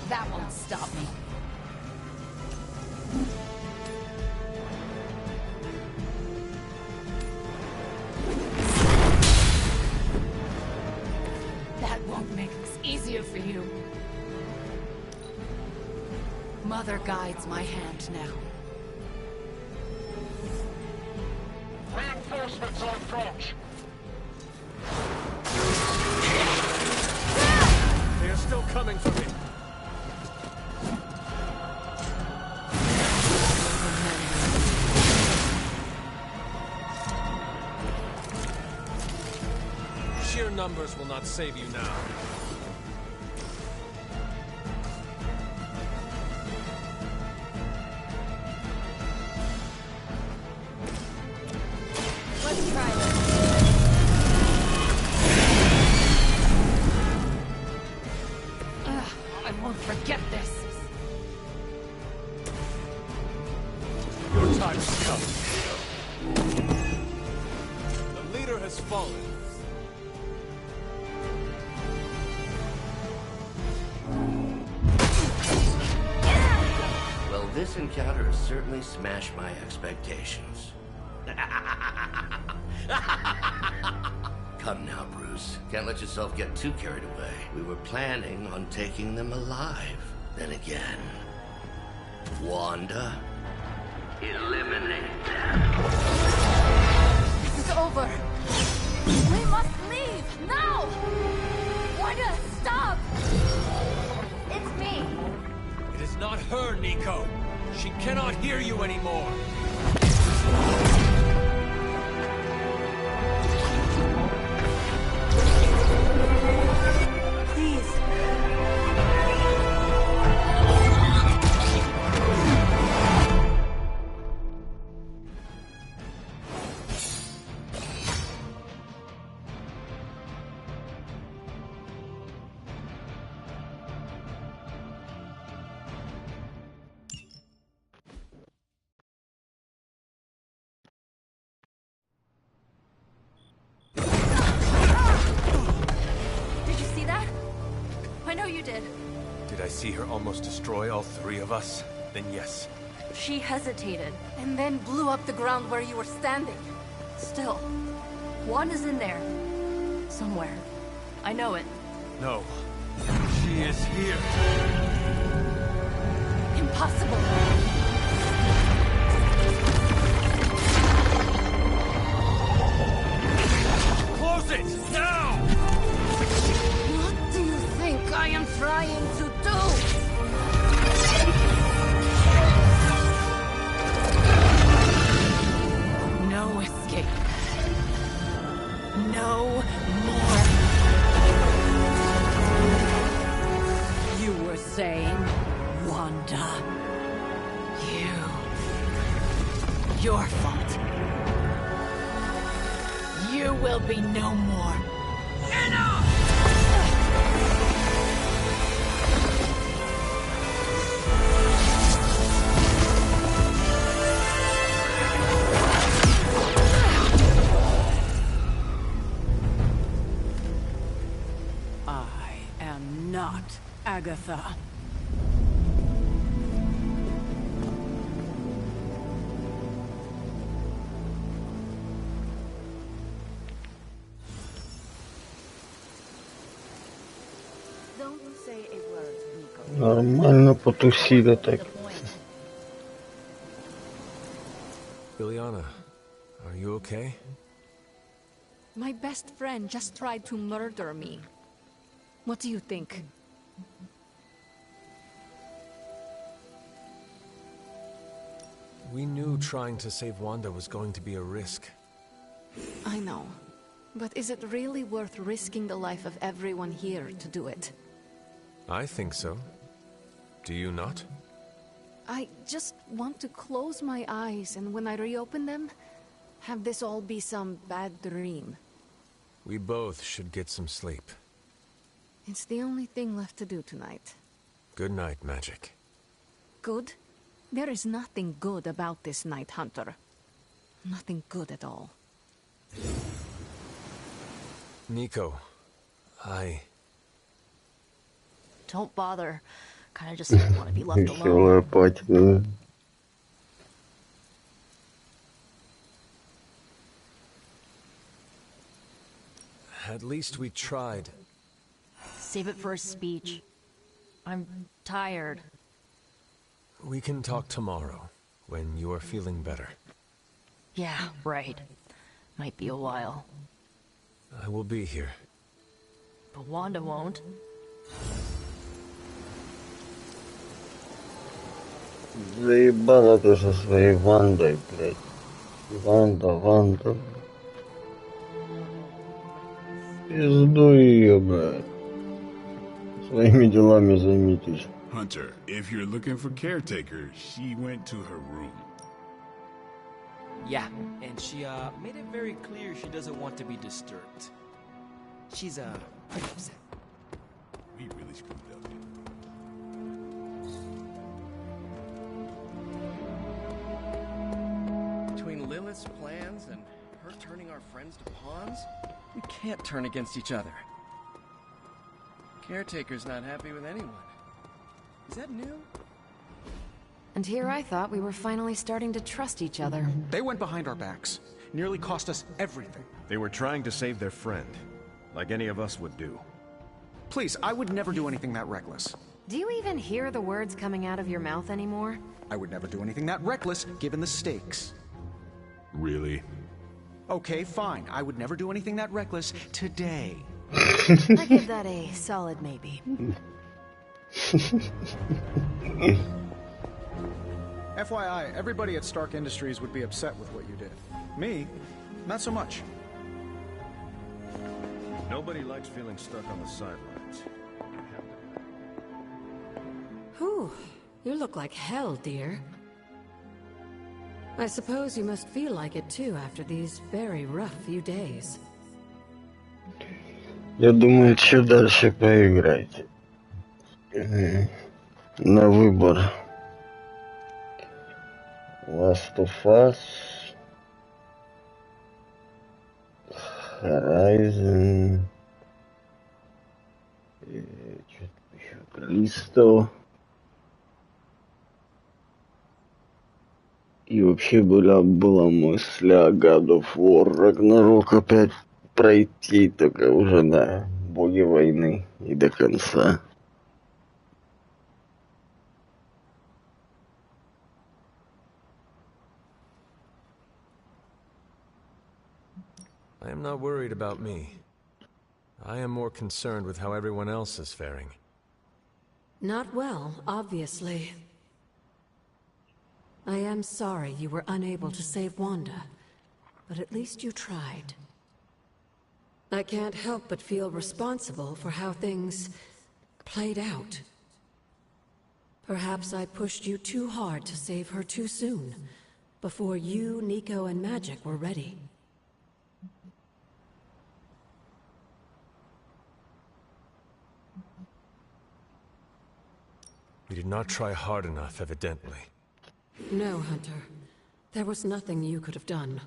That won't stop me. That won't make this easier for you. Mother guides my hand now. Reinforcements on approach. They are still coming for me. Sheer numbers will not save you now. Let's try this. I won't forget this. Your time has come. The leader has fallen. Well, this encounter has certainly smashed my expectations. Come now, Bruce. Can't let yourself get too carried away. We were planning on taking them alive. Then again, Wanda? Eliminate them. It's over. We must leave now. Wanda, stop! It's me. It is not her, Nico. She cannot hear you anymore. Please. see her almost destroy all three of us, then yes. She hesitated. And then blew up the ground where you were standing. Still, Wanda's in there. Somewhere. I know it. No. She is here. Impossible. Close it! Now! What do you think I am trying to do? No escape. No more. You were saying, Wanda. Your fault. You will be no more. Enough! I am not Agatha. Нормально потусили так. Liliana, are you okay? My best friend just tried to murder me. What do you think? We knew trying to save Wanda was going to be a risk. I know. But is it really worth risking the life of everyone here to do it? I think so. Do you not? I just want to close my eyes, and when I reopen them, have this all be some bad dream. We both should get some sleep. It's the only thing left to do tonight. Good night, Magic. Good? There is nothing good about this night, Hunter. Nothing good at all. Nico, Don't bother. Kinda just want to be left alone. Веселая апатия. At least we tried. Save it for a speech. I'm tired. We can talk tomorrow, when you are feeling better. Yeah, right. Might be a while. I will be here. But Wanda won't. Заебала ты со своей Вандой, блядь. Ванда. Пизду ее, блядь. Своими делами займитесь. Hunter, if you're looking for caretaker, she went to her room. Yeah, and she made it very clear she doesn't want to be disturbed. She's pretty upset. We really screwed up. Between Lilith's plans and her turning our friends to pawns, we can't turn against each other. Caretaker's not happy with anyone. Is that new? And here I thought we were finally starting to trust each other. They went behind our backs. Nearly cost us everything. They were trying to save their friend, like any of us would do. Please, I would never do anything that reckless. Do you even hear the words coming out of your mouth anymore? I would never do anything that reckless, given the stakes. Really? Okay, fine. I would never do anything that reckless today. I give that a solid maybe. FYI, everybody at Stark Industries would be upset with what you did. Me, not so much. Nobody likes feeling stuck on the sidelines. Whew, you look like hell, dear. I suppose you must feel like it too after these very rough few days. Я думаю, что дальше поиграть. На выбор. Last of Us, Horizon, и что-то еще играть. Калисто. И вообще была мысль о God of War Ragnarok опять пройти, только уже на боги войны и до конца. I am not worried about me. I am more concerned with how everyone else is faring. Not well, obviously. I am sorry you were unable to save Wanda, but at least you tried. I can't help but feel responsible for how things played out. Perhaps I pushed you too hard to save her too soon, before you, Nico, and Magic were ready. We did not try hard enough, evidently. No, Hunter. There was nothing you could have done.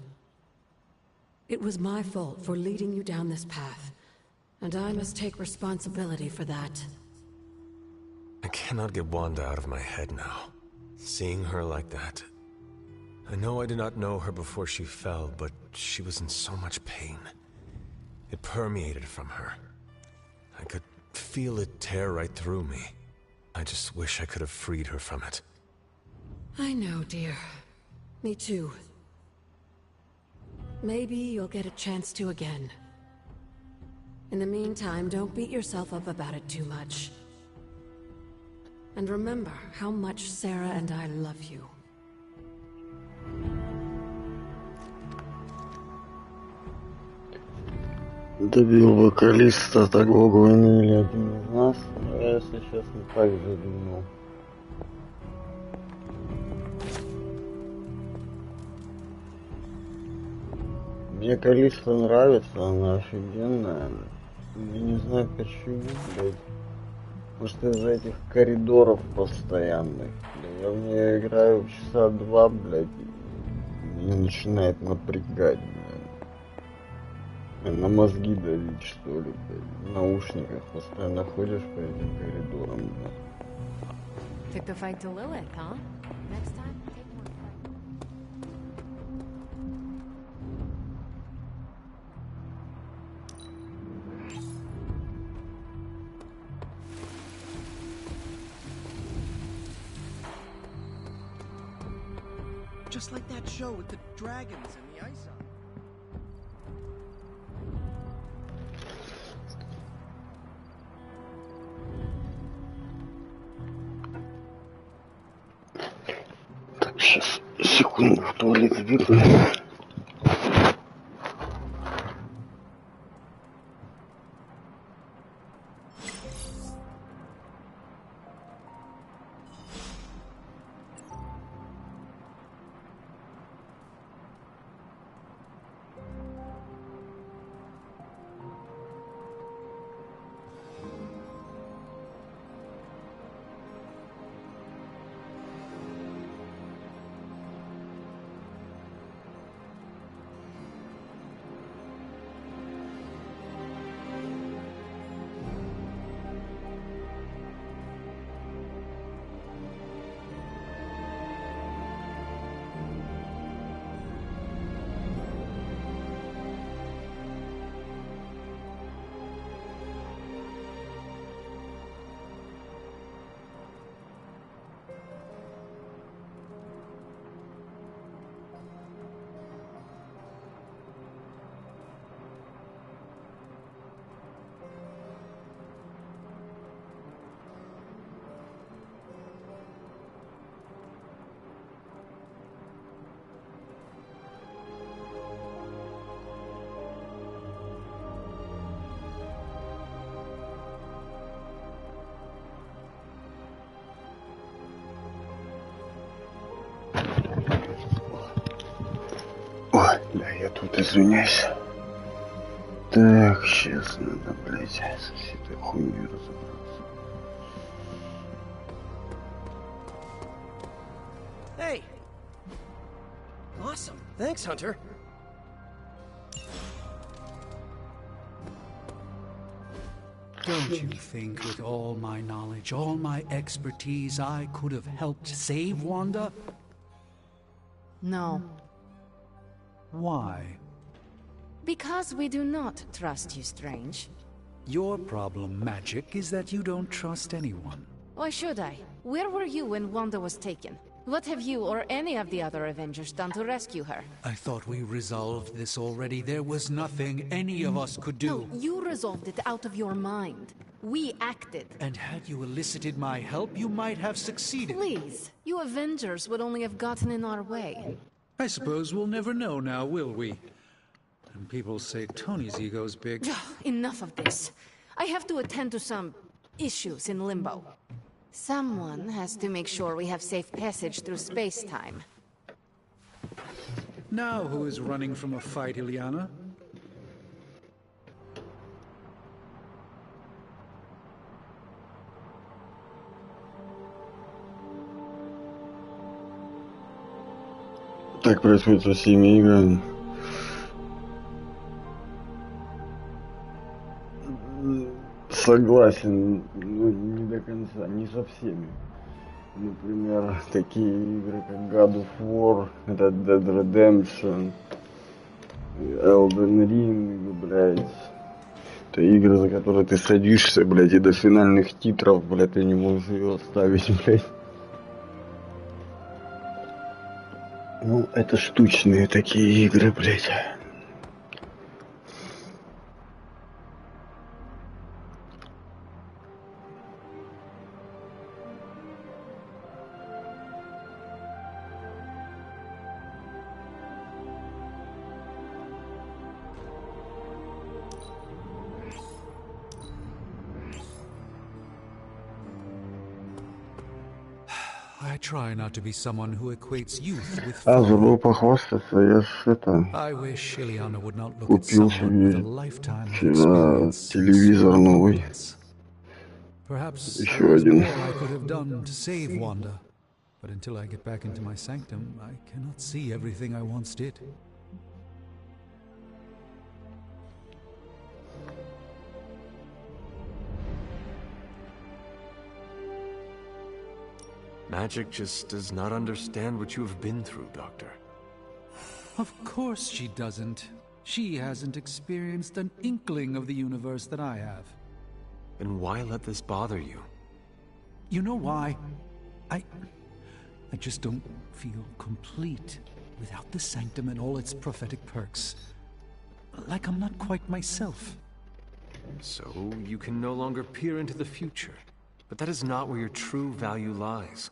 It was my fault for leading you down this path, and I must take responsibility for that. I cannot get Wanda out of my head now. Seeing her like that. I know I did not know her before she fell, but she was in so much pain. It permeated from her. I could feel it tear right through me. I just wish I could have freed her from it. I know, dear. Me too. Maybe you'll get a chance to again. In the meantime, don't beat yourself up about it too much. And remember how much Sarah and I love you. Добил вокалиста того войны или один из нас, но я, если честно, так же думал. Мне Калиста нравится, она офигенная. Я не знаю почему, блядь. Может, из-за этих коридоров постоянных. Я в нее играю часа 2, блядь, и меня начинает напрягать, блядь. На мозги давить, что ли, блядь. В наушниках постоянно ходишь по этим коридорам, блядь. Took the fight to Lilith, huh? Next time, take more Just like that show with the dragons and the ice on. Так, сейчас, секунду, в туалет сбегаю. Ой, бля, я тут извиняюсь. Так, сейчас надо, блядь, со всей этой хуйней разобраться. Hey! Awesome. Thanks, Hunter. Don't you think with all my knowledge, all my expertise, I could have helped save Wanda? No. Why? Because we do not trust you, Strange. Your problem, Magic, is that you don't trust anyone. Why should I? Where were you when Wanda was taken? What have you or any of the other Avengers done to rescue her? I thought we resolved this already. There was nothing any of us could do. No, you resolved it out of your mind. We acted. And had you elicited my help, you might have succeeded. Please, you Avengers would only have gotten in our way. I suppose we'll never know now, will we? And people say Tony's ego's big. Enough of this. I have to attend to some issues in Limbo. Someone has to make sure we have safe passage through space-time. Now who is running from a fight, Ileana? Так происходит со всеми играми. Согласен, но не до конца, не со всеми. Например, такие игры, как God of War, Red Dead Redemption, Elden Ring, блядь. Это игры, за которые ты садишься, блядь, и до финальных титров, блядь, ты не можешь ее оставить, блядь. Ну, это штучные такие игры, блядь. I try not to be someone who equates youth with забыл похвастаться, я ж это... I wish Ileana would not look at Купил someone with себе a lifetime of вчера experience. телевизор новый. Perhaps Еще there is один. more I could have done to save Wanda. But until I get back into my sanctum, I cannot see everything I once did. Magic just does not understand what you have been through, Doctor. Of course she doesn't. She hasn't experienced an inkling of the universe that I have. Then why let this bother you? You know why? I just don't feel complete without the sanctum and all its prophetic perks. Like I'm not quite myself. So you can no longer peer into the future. But that is not where your true value lies.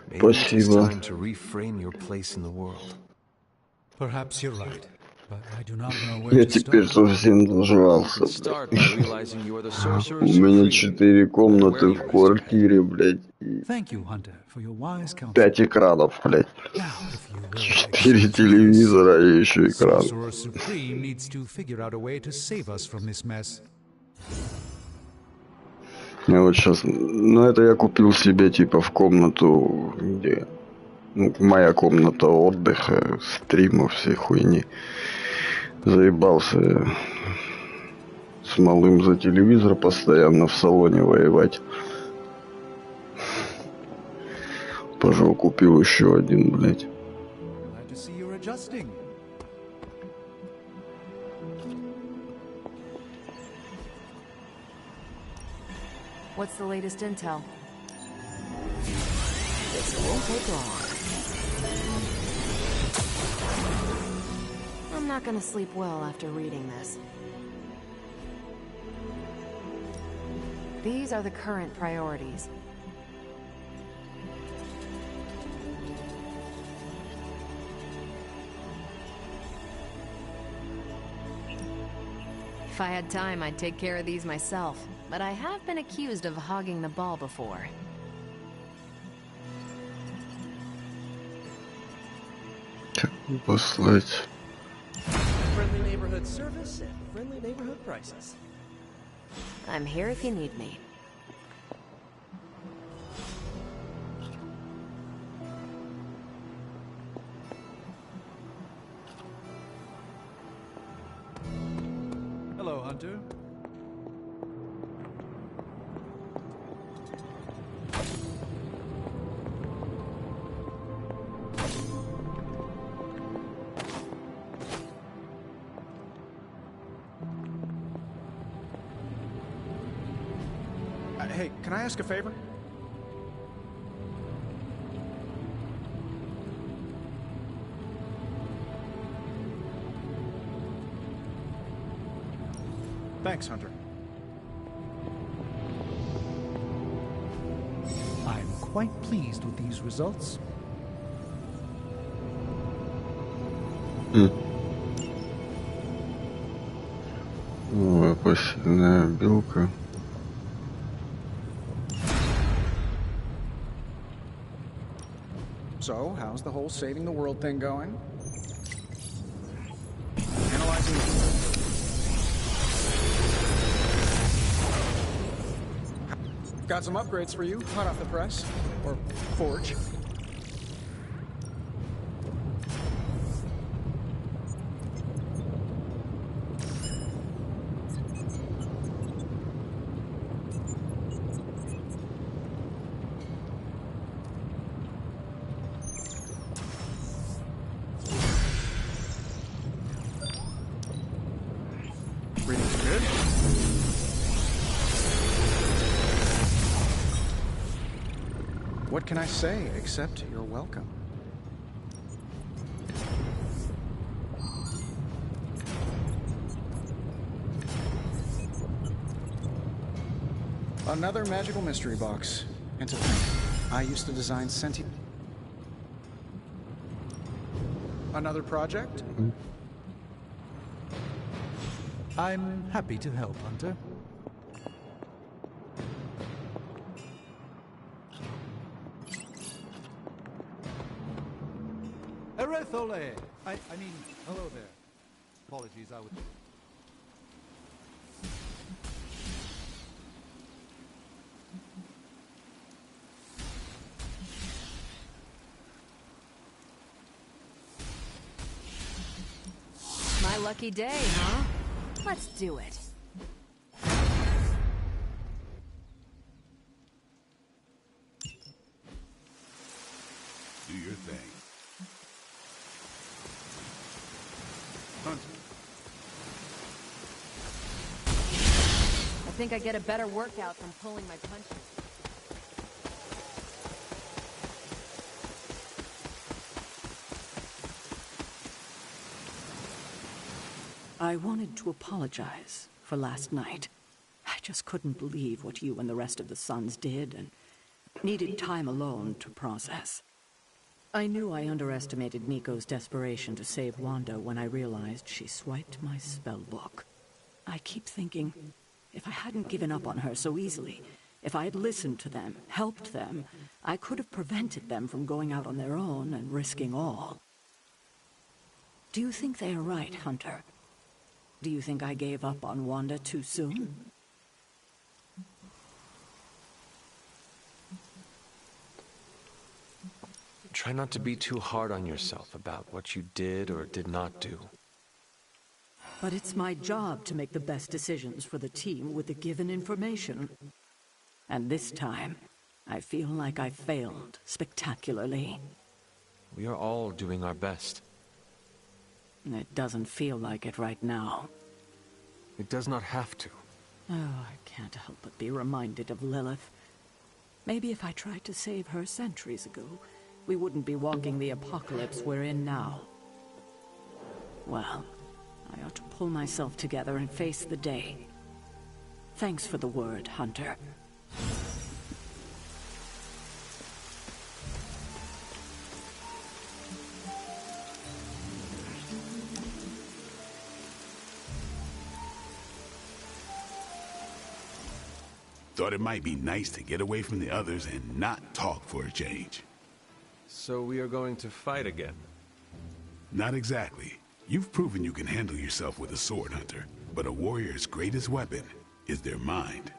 Maybe it is time to reframe your place in the world. Perhaps you're right, but I do not know Я where to теперь start. совсем зажрался, Start by realizing you are the У sorcerer меня supreme. 4 комнаты в квартире, блядь, и Thank you, Hunter, for your wise counsel. 5 экранов, блядь. Now, if you will, 4 телевизора и еще экран. Sorcerer Supreme needs to figure out a way to save us from this mess. Я вот сейчас, ну это я купил себе типа в комнату, где, ну, моя комната отдыха, стримов, всей хуйни. Заебался я с малым за телевизор постоянно в салоне воевать. Пожалуй, купил еще один, блядь. Glad to see you're adjusting. What's the latest intel? This won't take long. I'm not gonna sleep well after reading this. These are the current priorities. If I had time, I'd take care of these myself, but I have been accused of hogging the ball before. Послать. Friendly neighborhood service and friendly neighborhood prices. I'm here if you need me. Hello, Hunter. Hey, can I ask a favor? Thanks, Hunter. I'm quite pleased with these results. Ой, посильная белка. So, how's the whole saving the world thing going? Analyzing. Got some upgrades for you, hot off the press. Or forge. What can I say except you're welcome? Another magical mystery box. And to think, I used to design sentient... Another project? I'm happy to help, Hunter. Erethole! I mean, hello there. Apologies, I would... My lucky day, huh? Let's do it. Do your thing. Hunter. I think I get a better workout from pulling my punches. I wanted to apologize for last night. I just couldn't believe what you and the rest of the Sons did, and needed time alone to process. I knew I underestimated Nico's desperation to save Wanda when I realized she swiped my spell book. I keep thinking, if I hadn't given up on her so easily, if I had listened to them, helped them, I could have prevented them from going out on their own and risking all. Do you think they are right, Hunter? Do you think I gave up on Wanda too soon? Try not to be too hard on yourself about what you did or did not do. But it's my job to make the best decisions for the team with the given information. And this time, I feel like I failed spectacularly. We are all doing our best. It doesn't feel like it right now. It does not have to. Oh, I can't help but be reminded of Lilith. Maybe if I tried to save her centuries ago, we wouldn't be walking the apocalypse we're in now. Well, I ought to pull myself together and face the day. Thanks for the word, Hunter. Thought it might be nice to get away from the others and not talk for a change. So we are going to fight again? Not exactly. You've proven you can handle yourself with a sword, Hunter. But a warrior's greatest weapon is their mind.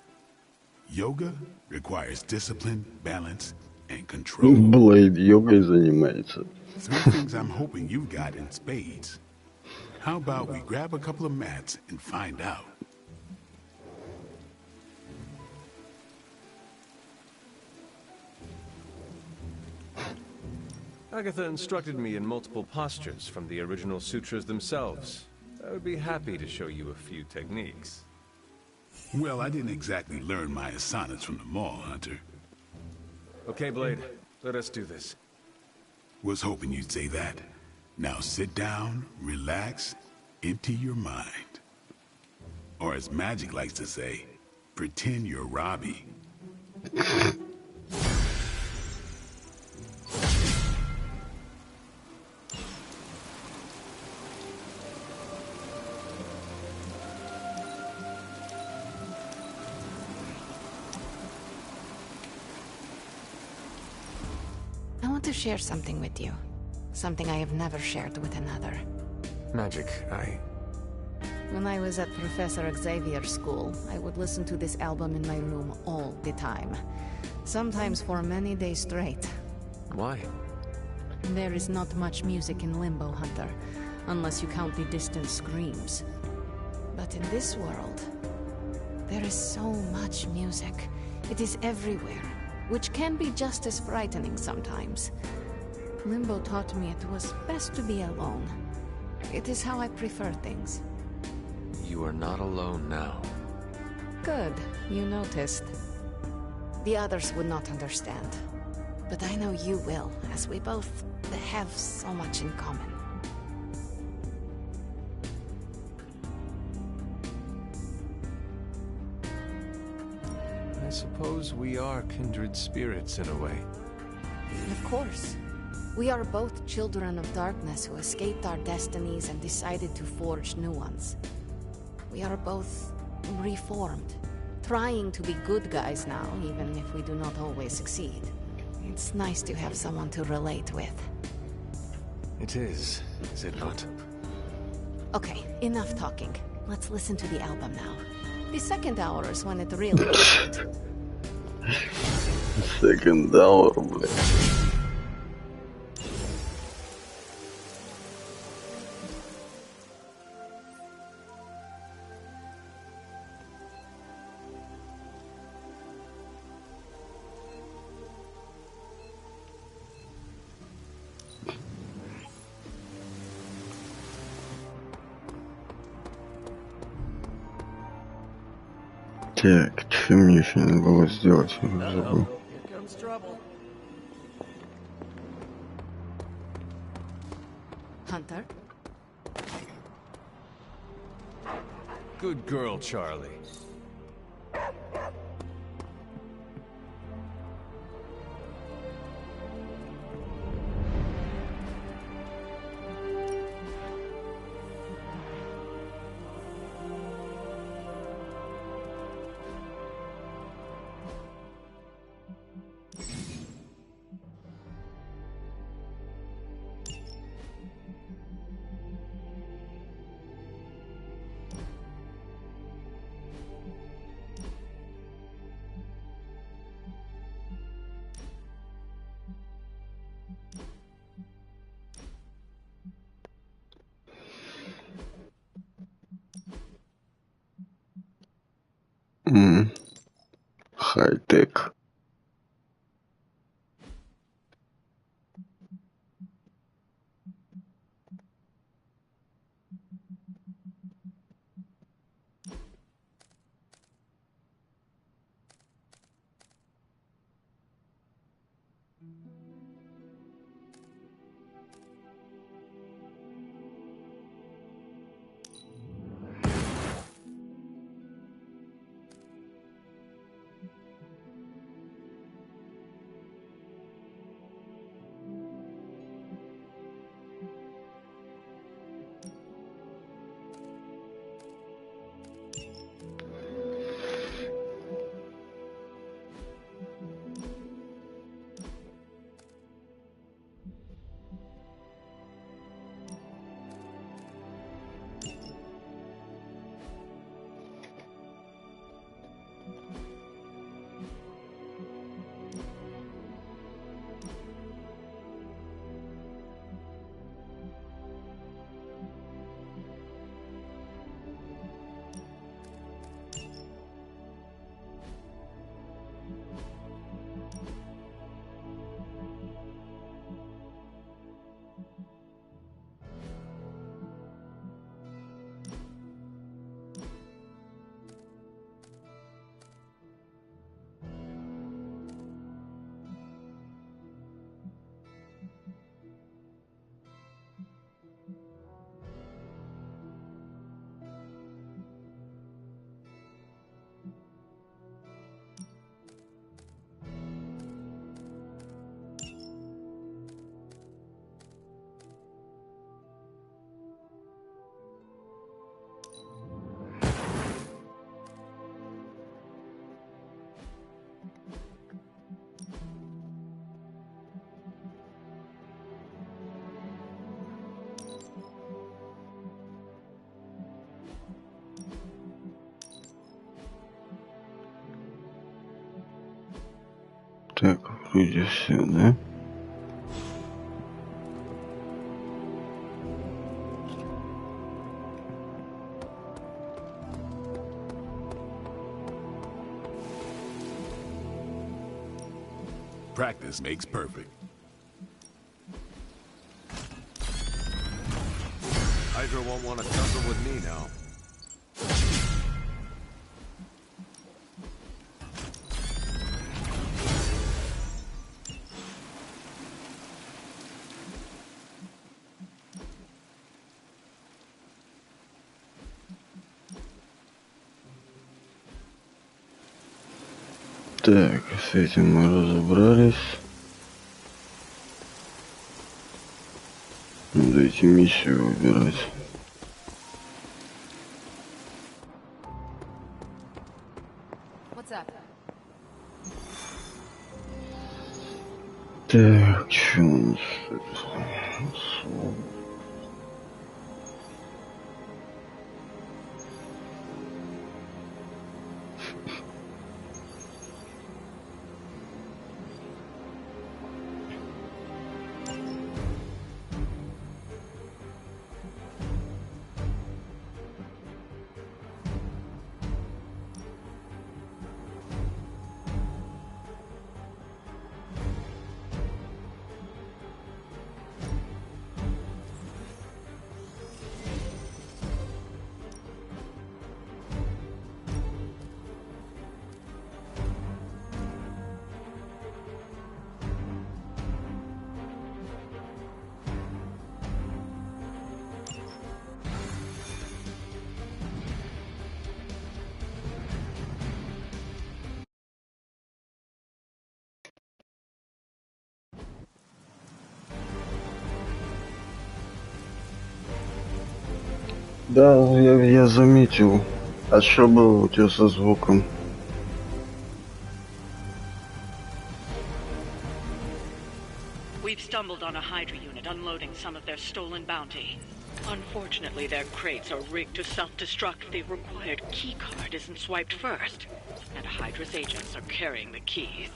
Yoga requires discipline, balance, and control. Блейд йогой занимается. Three things I'm hoping you've got in spades. How about we grab a couple of mats and find out? Agatha instructed me in multiple postures from the original sutras themselves. I would be happy to show you a few techniques. Well, I didn't exactly learn my assignments from the mall, Hunter. Okay, Blade. Let us do this. Was hoping you'd say that. Now sit down, relax, empty your mind. Or as Magic likes to say, pretend you're Robbie. I want to share something with you. Something I have never shared with another. Magic, When I was at Professor Xavier's school, I would listen to this album in my room all the time. Sometimes for many days straight. Why? There is not much music in Limbo, Hunter, unless you count the distant screams. But in this world, there is so much music. It is everywhere, which can be just as frightening sometimes. Limbo taught me it was best to be alone. It is how I prefer things. You are not alone now. Good, you noticed. The others would not understand. But I know you will, as we both have so much in common. I suppose we are kindred spirits in a way. Of course. We are both children of darkness who escaped our destinies and decided to forge new ones. We are both reformed, trying to be good guys now, even if we do not always succeed. It's nice to have someone to relate with. It is it not? Okay, enough talking. Let's listen to the album now. The second hour is when it really gets good. Second hour, блядь. Так, что мне еще надо было сделать? Я уже забыл. Hunter? Good girl, Charlie. Хай-тек. Так, вроде все, да? Practice makes perfect. Hydra won't want to tussle with me now. Так, с этим мы разобрались. Надо идти миссию выбирать. Так, что у нас тут? Да, я заметил. А что было у тебя со звуком? We've stumbled on a Hydra unit unloading some of their stolen bounty. Unfortunately, their crates are rigged to self-destruct. The required key card isn't swiped first, and Hydra's agents are carrying the keys.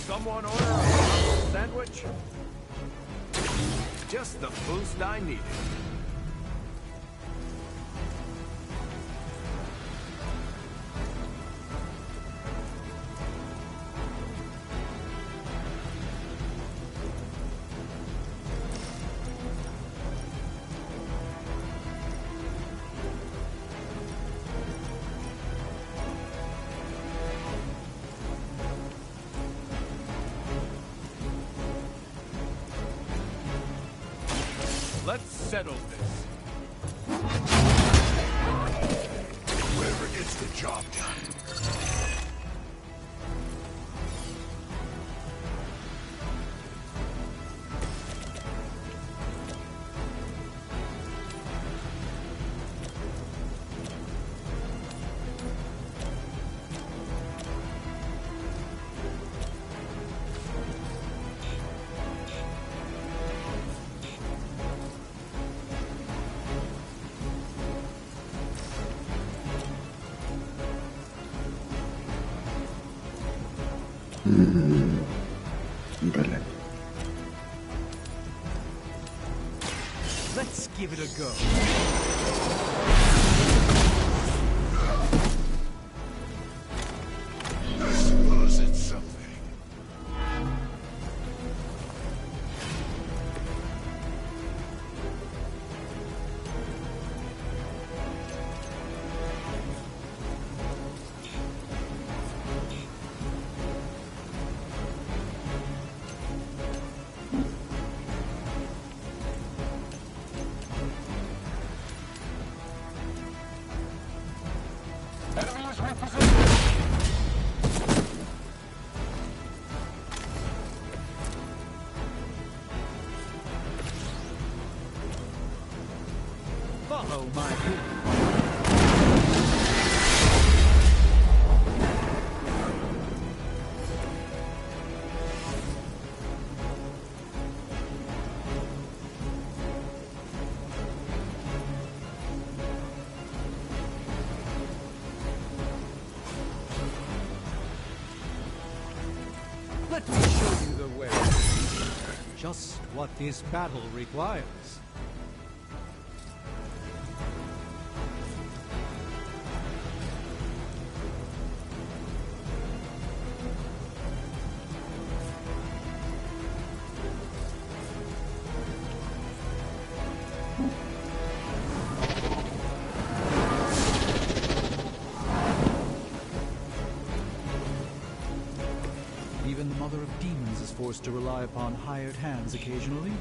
Someone order a sandwich? Just the boost I needed. Let's settle this. Whoever gets the job done. Блин. Let's give it a go. I suppose it's something. Follow my Let me show you the way. Just what this battle requires. Even the Mother of Demons is forced to rely upon hired hands occasionally.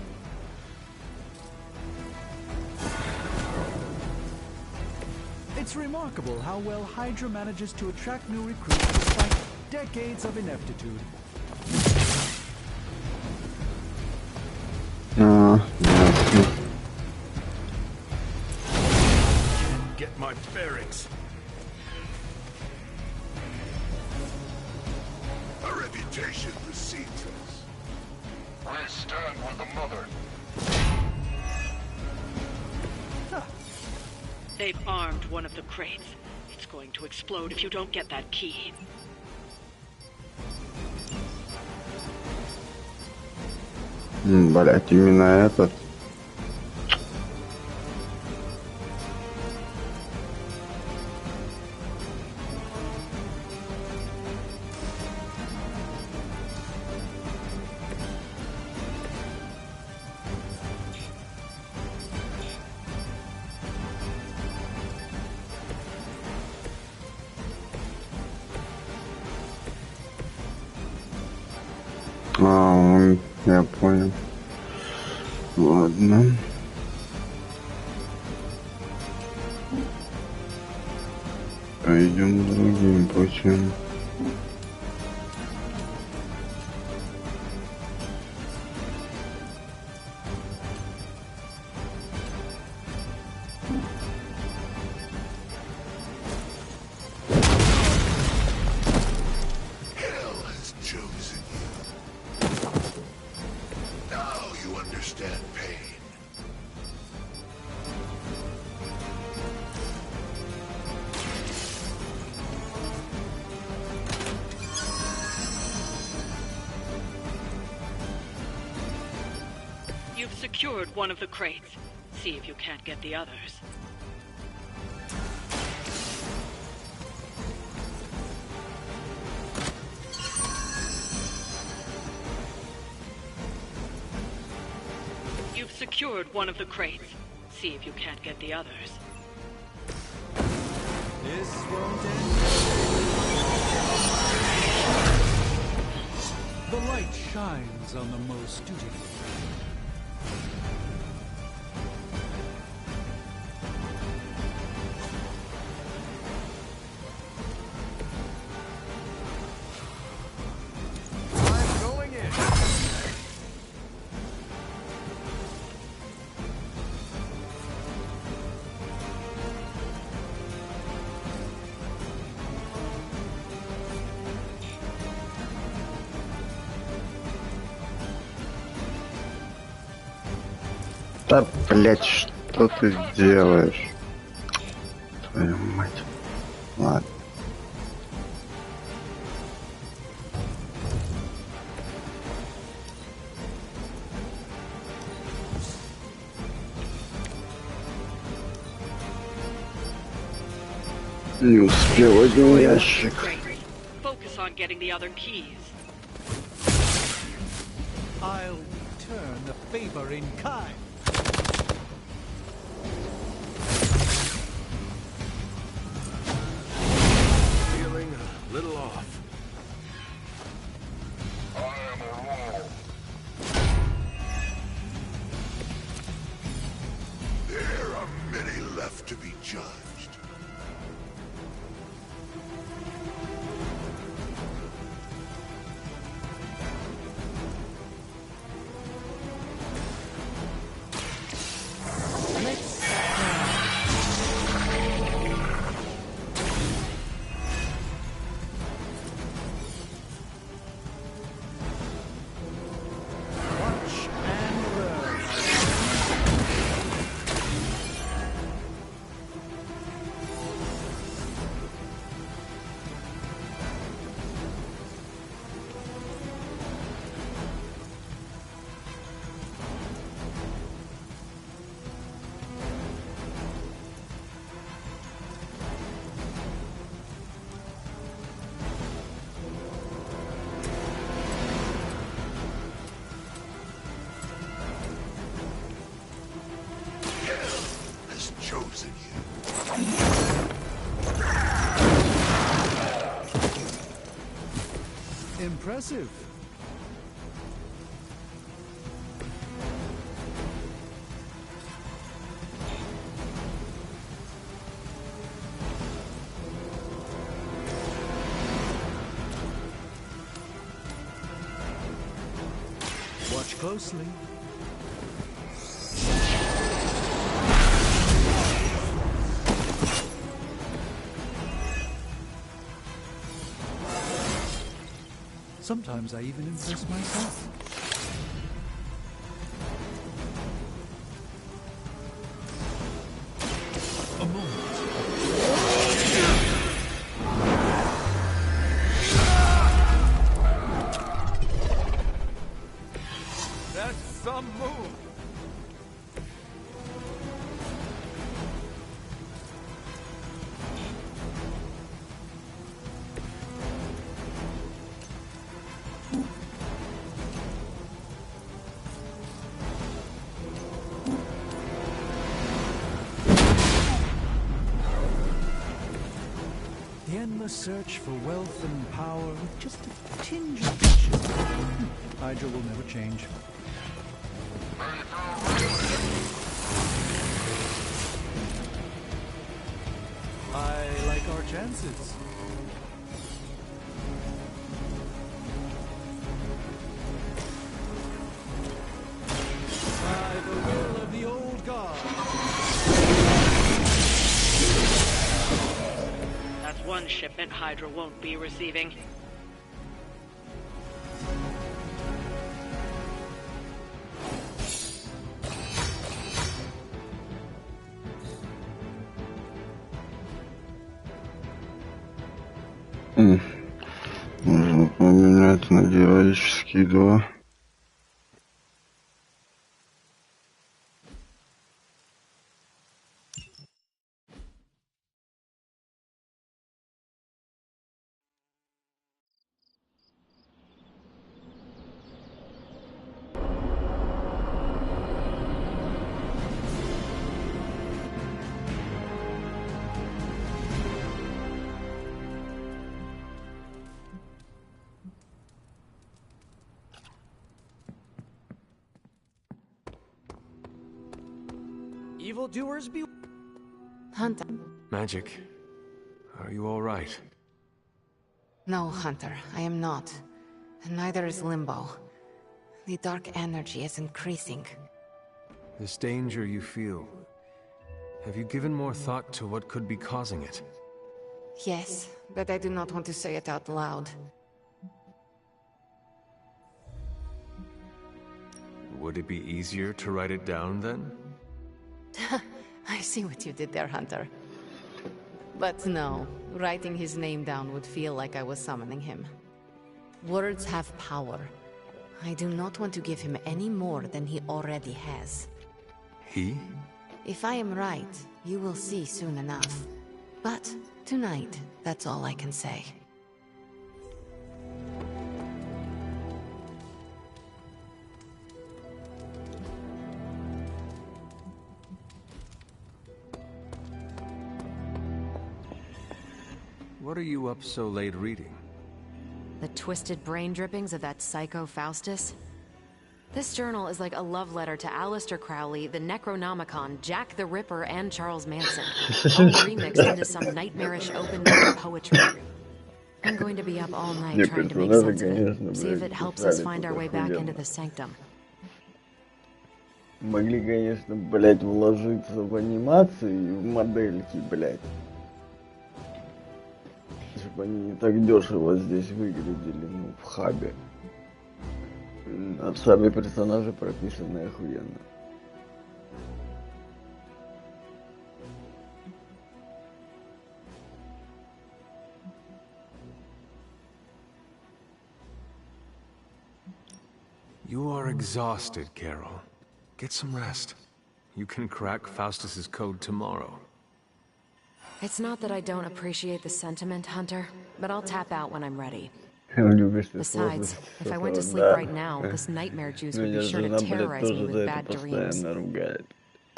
It's remarkable how well Hydra manages to attract new recruits despite decades of ineptitude. Get my bearings. Our reputation precedes us. We stand with the Mother. They've armed one of the crates. It's going to explode if you don't get that key. Блять, именно этот. Я понял. Ладно. Пойдем другим путем. You've secured one of the crates. See if you can't get the others. You've secured one of the crates. See if you can't get the others. This won't end. The light shines on the most dutiful. Да, блять, что ты делаешь? Твою мать. Ладно. Не успел один ящик. Focus on getting the other keys. I'll return the favor in kind. Feeling a little off. I am a wall. There are many left to be judged. chosen you. Impressive. Watch closely. Sometimes I even impress myself. A moment. That's some move. The endless search for wealth and power with just a tinge of passion. Hydra will never change. I like our chances. By the will of the old god. That's one shipment Hydra won't be receiving. Можно поменять на героические 2. Evildoers be... Hunter. Magic, are you all right? No, Hunter, I am not. And neither is Limbo. The dark energy is increasing. This danger you feel, have you given more thought to what could be causing it? Yes, but I do not want to say it out loud. Would it be easier to write it down then? I see what you did there, Hunter. But no, writing his name down would feel like I was summoning him. Words have power. I do not want to give him any more than he already has. He? If I am right, you will see soon enough. But tonight, that's all I can say. What are you up so late reading? The twisted brain drippings of that psycho Faustus? This journal is like a love letter to Aleister Crowley, the Necronomicon, Jack the Ripper, and Charles Manson. All remixed into some nightmarish open-ended poetry. I'm going to be up all night trying to make sense of it. See if it helps us find our way back into the sanctum. Могли, конечно, блять, вложиться в анимации и в модельки, блять. Чтобы они не так дешево здесь выглядели, ну, в хабе. А сами персонажи прописаны охуенно. You are exhausted, Carol. Get some rest. You can crack Faustus's code tomorrow. It's not that I don't appreciate the sentiment, Hunter, but I'll tap out when I'm ready. Besides, if I went to sleep right now, this nightmare juice would be sure to terrorize me with bad dreams.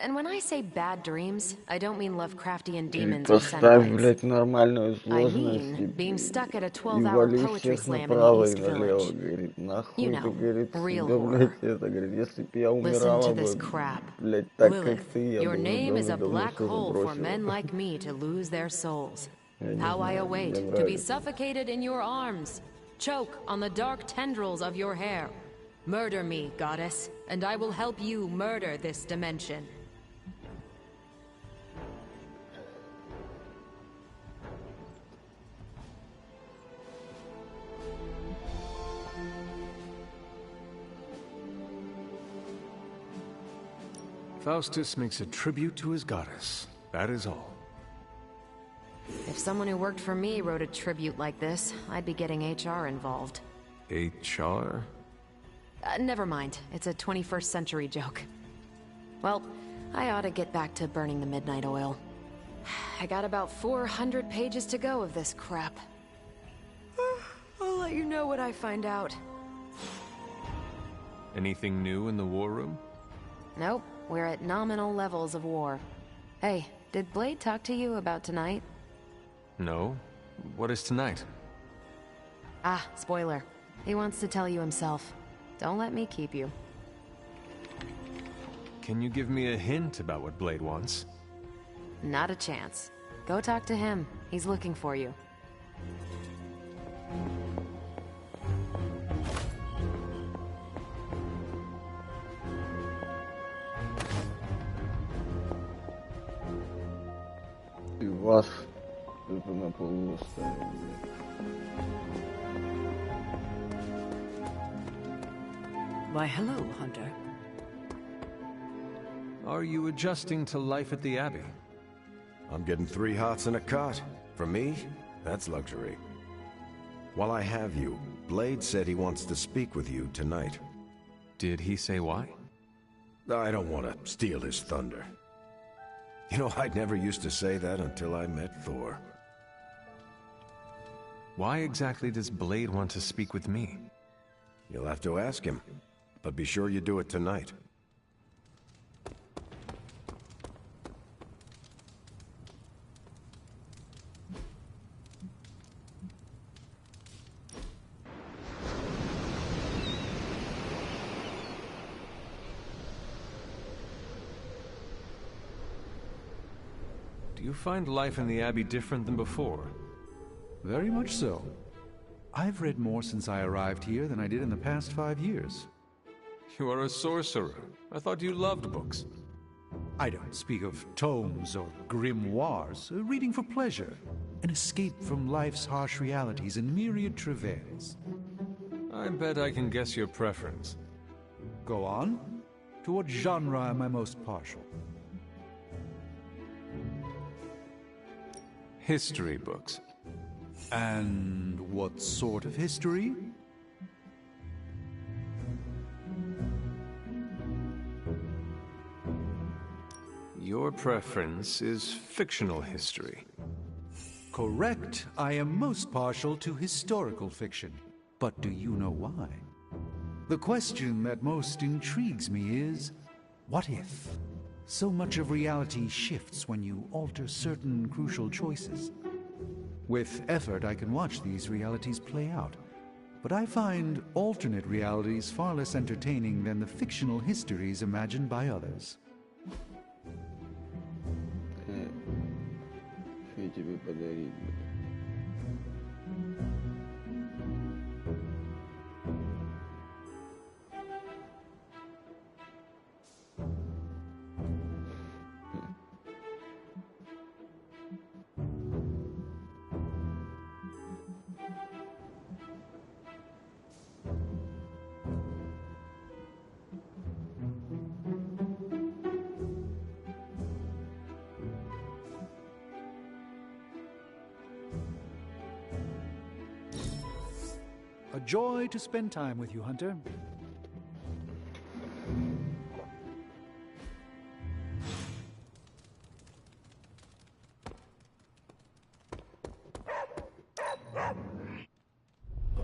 And when I say bad dreams, I don't mean Lovecraftian demons or Поставь, centipedes. блядь, нормальную I сложность mean being stuck at a и 12-hour вали poetry всех slam in the направо и East налево, Village. говорит. You Нахуй ты, know, говорит, real себе, horror. блядь, это, говорит, если б я Listen умирала to this бы, crap. блядь, так как Lilith, ты, я your бы уже name is a давно black все hole for забросила. men like me to lose their souls. Я не How I знаю, await мне to be нравится. suffocated in your arms. Choke on the dark tendrils of your hair. Murder me, goddess, and I will help you murder this dimension. Faustus makes a tribute to his goddess. That is all. If someone who worked for me wrote a tribute like this, I'd be getting HR involved. HR? Never mind. It's a 21st century joke. Well, I ought to get back to burning the midnight oil. I got about 400 pages to go of this crap. I'll let you know what I find out. Anything new in the war room? Nope, we're at nominal levels of war. Hey, did Blade talk to you about tonight? No. What is tonight? Ah, spoiler. He wants to tell you himself. Don't let me keep you. Can you give me a hint about what Blade wants? Not a chance. Go talk to him. He's looking for you. И вас это на полу оставил, блядь. Why, hello, Hunter. Are you adjusting to life at the Abbey? I'm getting 3 hots and a cot. For me, that's luxury. While I have you, Blade said he wants to speak with you tonight. Did he say why? I don't want to steal his thunder. You know, I never used to say that until I met Thor. Why exactly does Blade want to speak with me? You'll have to ask him, but be sure you do it tonight. Do you find life in the Abbey different than before? Very much so. I've read more since I arrived here than I did in the past 5 years. You are a sorcerer. I thought you loved books. I don't speak of tomes or grimoires, reading for pleasure, an escape from life's harsh realities and myriad travails. I bet I can guess your preference. Go on. To what genre am I most partial? History books. And what sort of history? Your preference is fictional history. Correct. I am most partial to historical fiction. But do you know why? The question that most intrigues me is, what if? So much of reality shifts when you alter certain crucial choices. With effort, I can watch these realities play out. But I find alternate realities far less entertaining than the fictional histories imagined by others. Что тебе подарить, блядь? A joy to spend time with you, Hunter.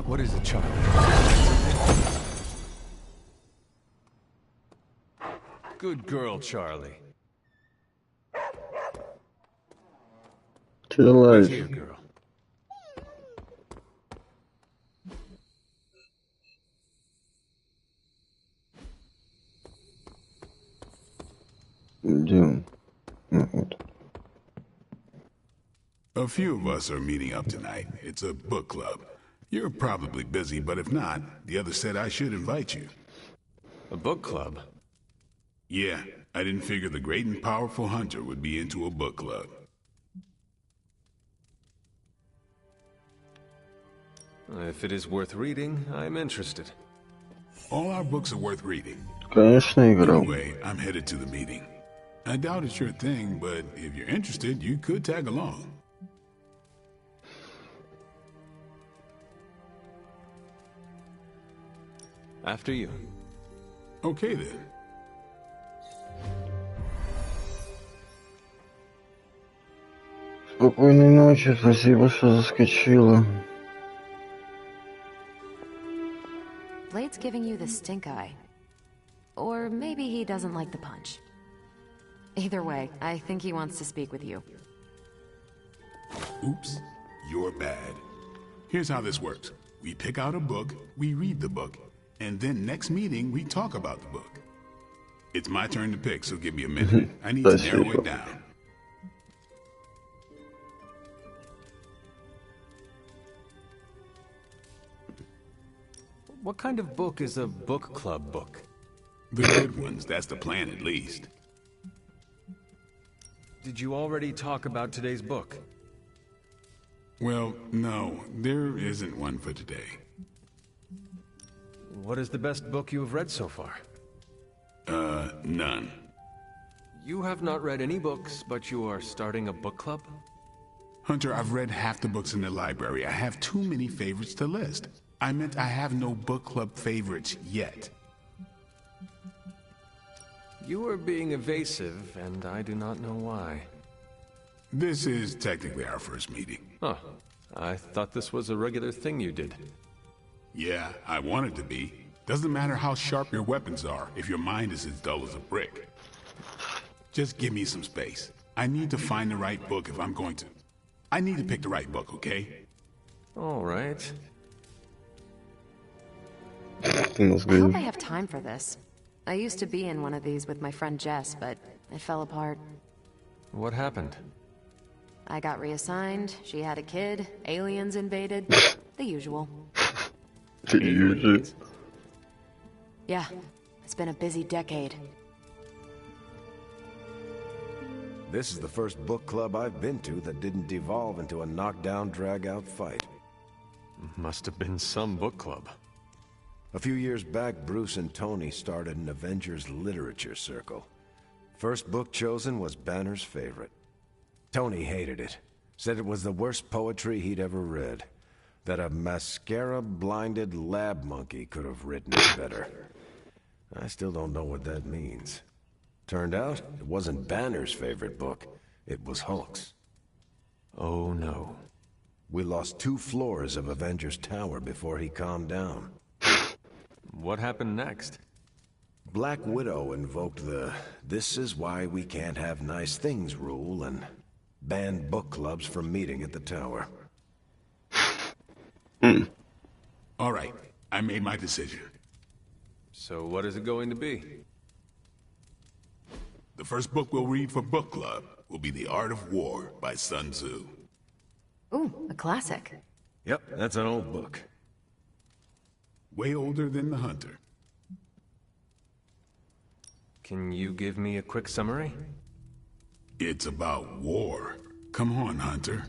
What is it, Charlie? Good girl, Charlie. Chillax. Here, girl. Идем. Вот. A few of us are meeting up tonight. It's a book club. You're probably busy, but if not, the others said I should invite you. A book club? Yeah, I didn't figure the great and powerful Hunter would be into a book club. If it is worth reading, I'm interested. All our books are worth reading. Конечно, играл. Anyway, I'm headed to the meeting. I doubt it's your thing, but if you're interested, you could tag along. After you. Okay then. Спокойной ночи, спасибо, что заскочила. Blade's giving you the stink eye. Or maybe he doesn't like the punch. Either way, I think he wants to speak with you. Oops, you're bad. Here's how this works. We pick out a book, we read the book, and then next meeting we talk about the book. It's my turn to pick, so give me a minute. I need to narrow it down. What kind of book is a book club book? The good ones, that's the plan at least. Did you already talk about today's book? Well, no, there isn't one for today. What is the best book you have read so far? None. You have not read any books, but you are starting a book club? Hunter, I've read half the books in the library. I have too many favorites to list. I meant I have no book club favorites yet. You are being evasive, and I do not know why. This is technically our first meeting. Huh. I thought this was a regular thing you did. Yeah, I want it to be. Doesn't matter how sharp your weapons are if your mind is as dull as a brick. Just give me some space. I need to find the right book if I'm going to. I need to pick the right book, okay? All right. I hope I have time for this. I used to be in one of these with my friend Jess, but it fell apart. What happened? I got reassigned, she had a kid, aliens invaded, the usual. The usual. Yeah, it's been a busy decade. This is the first book club I've been to that didn't devolve into a knockdown, drag-out fight. Must have been some book club. A few years back, Bruce and Tony started an Avengers literature circle. First book chosen was Banner's favorite. Tony hated it. Said it was the worst poetry he'd ever read. That a mascara-blinded lab monkey could have written it better. I still don't know what that means. Turned out, it wasn't Banner's favorite book. It was Hulk's. Oh no. We lost 2 floors of Avengers Tower before he calmed down. What happened next? Black Widow invoked the "this is why we can't have nice things" rule and banned book clubs from meeting at the tower. All right, I made my decision. So what is it going to be? The first book we'll read for book club will be The Art of War by Sun Tzu. Ooh, a classic. Yep, that's an old book. Way older than The Hunter. Can you give me a quick summary? It's about war. Come on, Hunter.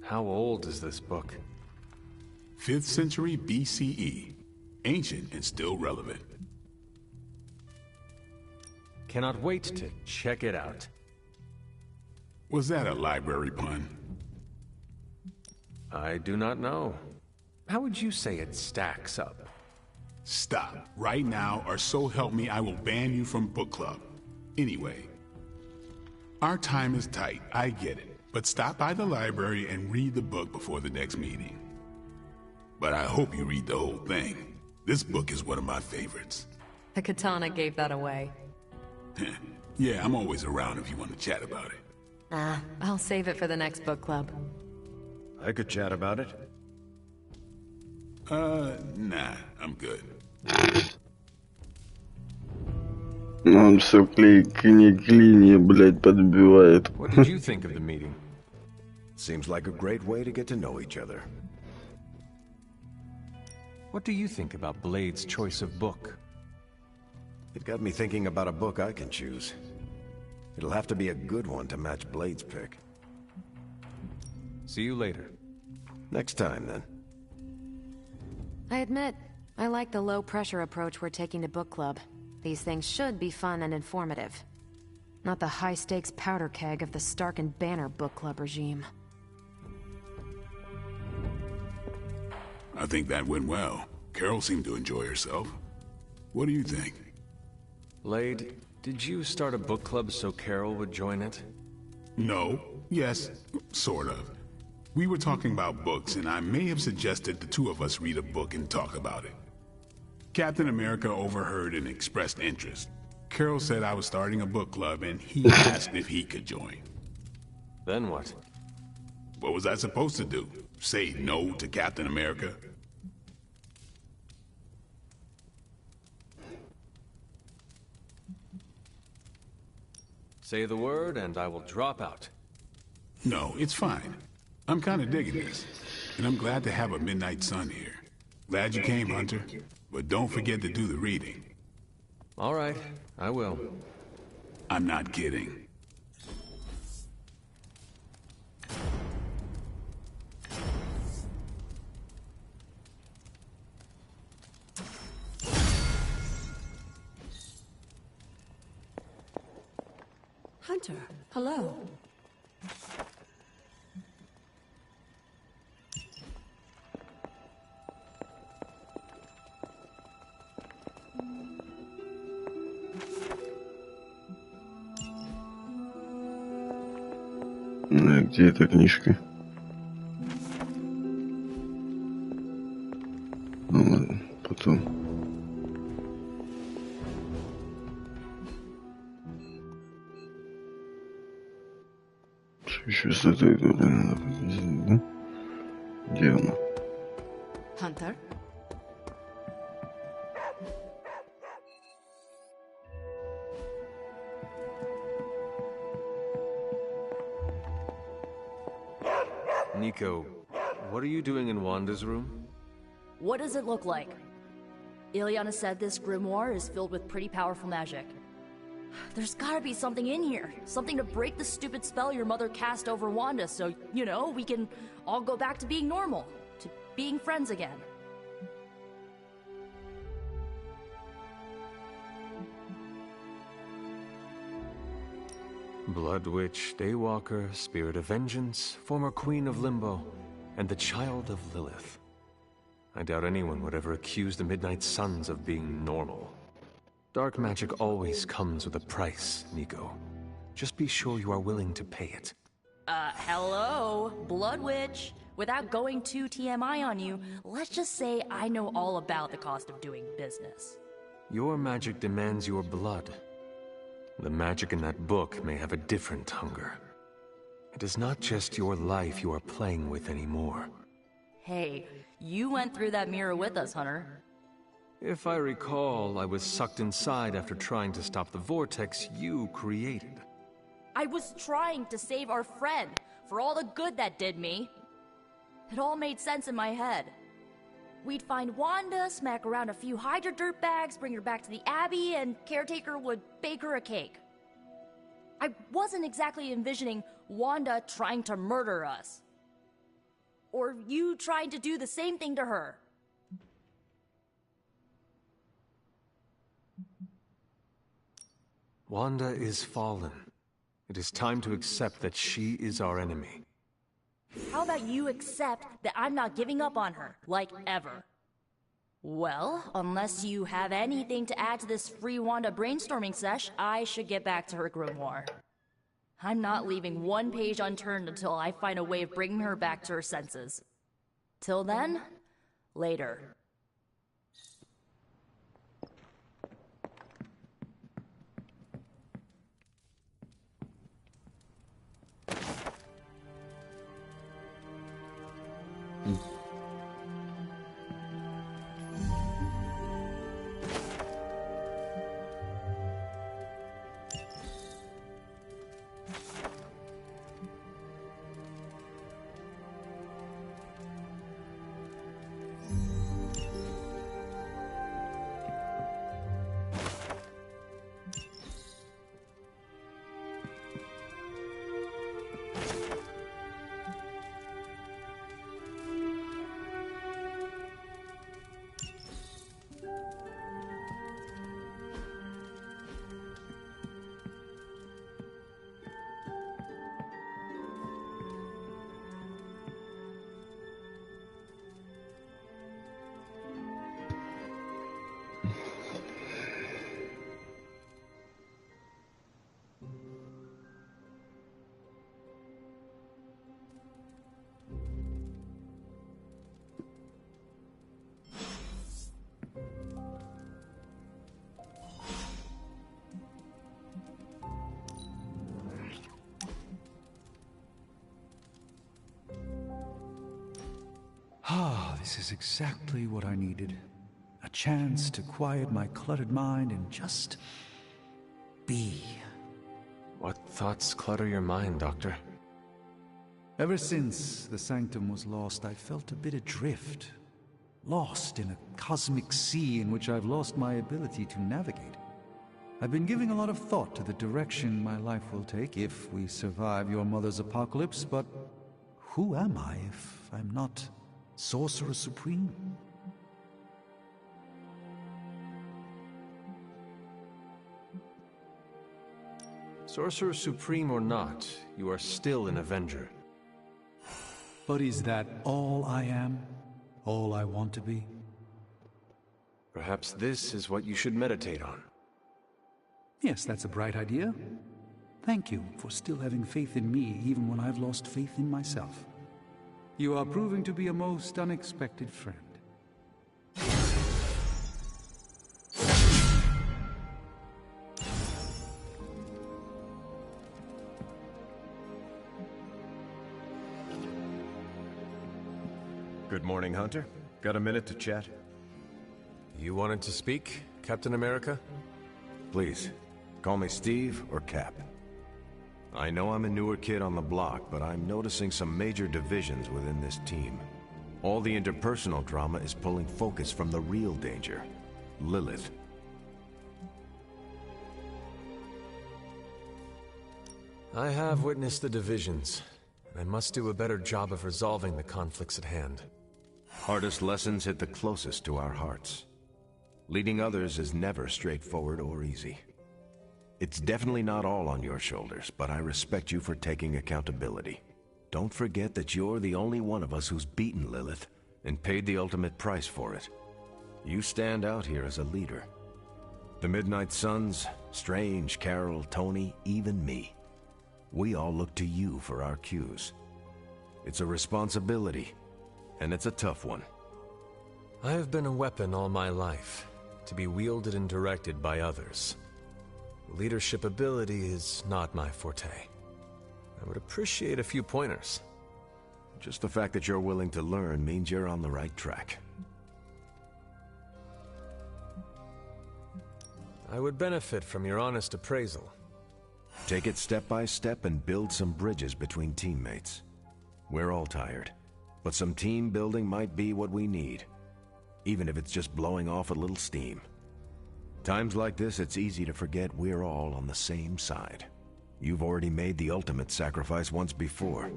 How old is this book? 5th century BCE. Ancient and still relevant. Cannot wait to check it out. Was that a library pun? I do not know. How would you say it stacks up? Stop. Right now, or so help me, I will ban you from book club. Anyway. Our time is tight, I get it. But stop by the library and read the book before the next meeting. But I hope you read the whole thing. This book is one of my favorites. The katana gave that away. Yeah, I'm always around if you want to chat about it. Nah, I'll save it for the next book club. I could chat about it. Nah, I'm good. Он все клини, блядь, подбивает. What did you think of the meeting? Seems like a great way to get to know each other. What do you think about Blade's choice of book? It got me thinking about a book I can choose. It'll have to be a good one to match Blade's pick. See you later. Next time, then. I admit, I like the low-pressure approach we're taking to book club. These things should be fun and informative. Not the high-stakes powder keg of the Stark and Banner book club regime. I think that went well. Carol seemed to enjoy herself. What do you think? Blade, did you start a book club so Carol would join it? No. Yes. Sort of. We were talking about books, and I may have suggested the two of us read a book and talk about it. Captain America overheard and expressed interest. Carol said I was starting a book club, and he asked if he could join. Then what? What was I supposed to do? Say no to Captain America? Say the word, and I will drop out. No, it's fine. I'm kind of digging this, and I'm glad to have a Midnight Sun here. Glad you came, Hunter, but don't forget to do the reading. All right, I will. I'm not kidding. Hunter, hello. Где эта книжка? Ну ладно, потом. Еще с этой надо показать, да? Где она? Hunter? Nico, what are you doing in Wanda's room? What does it look like? Ileana said this grimoire is filled with pretty powerful magic. There's gotta be something in here. Something to break the stupid spell your mother cast over Wanda so, you know, we can all go back to being normal. To being friends again. Blood Witch, Daywalker, Spirit of Vengeance, former Queen of Limbo, and the Child of Lilith. I doubt anyone would ever accuse the Midnight Suns of being normal. Dark magic always comes with a price, Nico. Just be sure you are willing to pay it. Hello? Blood Witch? Without going too TMI on you, let's just say I know all about the cost of doing business. Your magic demands your blood. The magic in that book may have a different hunger. It is not just your life you are playing with anymore. Hey, you went through that mirror with us, Hunter. If I recall, I was sucked inside after trying to stop the vortex you created. I was trying to save our friend, for all the good that did me. It all made sense in my head. We'd find Wanda, smack around a few Hydra dirtbags, bring her back to the Abbey, and Caretaker would bake her a cake. I wasn't exactly envisioning Wanda trying to murder us. Or you trying to do the same thing to her. Wanda is fallen. It is time to accept that she is our enemy. How about you accept that I'm not giving up on her, like ever? Well, unless you have anything to add to this free Wanda brainstorming sesh, I should get back to her grimoire. I'm not leaving one page unturned until I find a way of bringing her back to her senses. Till then, later. This is exactly what I needed. A chance to quiet my cluttered mind and just be. What thoughts clutter your mind, Doctor? Ever since the Sanctum was lost, I felt a bit adrift. Lost in a cosmic sea in which I've lost my ability to navigate. I've been giving a lot of thought to the direction my life will take if we survive your mother's apocalypse, but who am I if I'm not Sorcerer Supreme? Sorcerer Supreme or not, you are still an Avenger. But is that all I am? All I want to be? Perhaps this is what you should meditate on. Yes, that's a bright idea. Thank you for still having faith in me even when I've lost faith in myself. You are proving to be a most unexpected friend. Good morning, Hunter. Got a minute to chat? You wanted to speak, Captain America? Please, call me Steve or Cap. I know I'm a newer kid on the block, but I'm noticing some major divisions within this team. All the interpersonal drama is pulling focus from the real danger, Lilith. I have witnessed the divisions. I must do a better job of resolving the conflicts at hand. Hardest lessons hit the closest to our hearts. Leading others is never straightforward or easy. It's definitely not all on your shoulders, but I respect you for taking accountability. Don't forget that you're the only one of us who's beaten Lilith and paid the ultimate price for it. You stand out here as a leader. The Midnight Suns, Strange, Carol, Tony, even me. We all look to you for our cues. It's a responsibility, and it's a tough one. I have been a weapon all my life, to be wielded and directed by others. Leadership ability is not my forte. I would appreciate a few pointers. Just the fact that you're willing to learn means you're on the right track. I would benefit from your honest appraisal. Take it step by step and build some bridges between teammates. We're all tired, but some team building might be what we need, even if it's just blowing off a little steam. Times like this, it's easy to forget we're all on the same side. You've already made the ultimate sacrifice once before.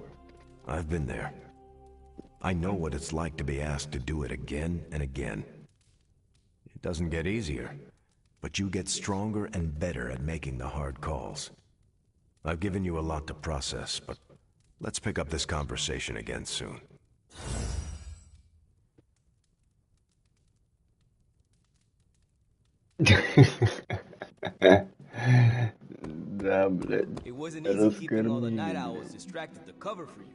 I've been there. I know what it's like to be asked to do it again and again. It doesn't get easier, but you get stronger and better at making the hard calls. I've given you a lot to process, but let's pick up this conversation again soon. Да, блядь. It wasn't easy keeping all the night owls distracted to cover for you.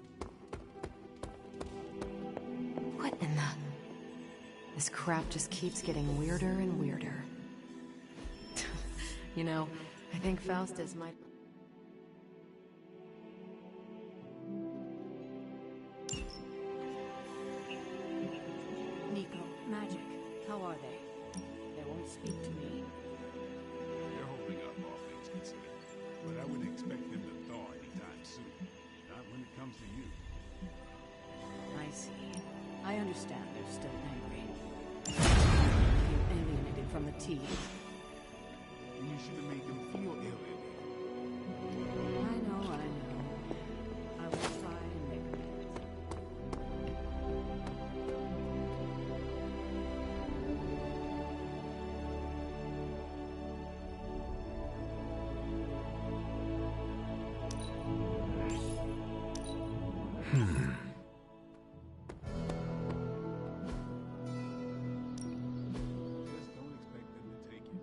What in the... This crap just keeps getting weirder and weirder. You know, I think Faustus might... Nico, Magic, how are they? They won't speak to me. They're holding up, all things considered. But I wouldn't expect them to thaw anytime soon. Not when it comes to you. I see. I understand they're still angry. Being alienated from the team. And you should have made them feel alienated. I know. I will try and make amends. Just don't expect them to take it.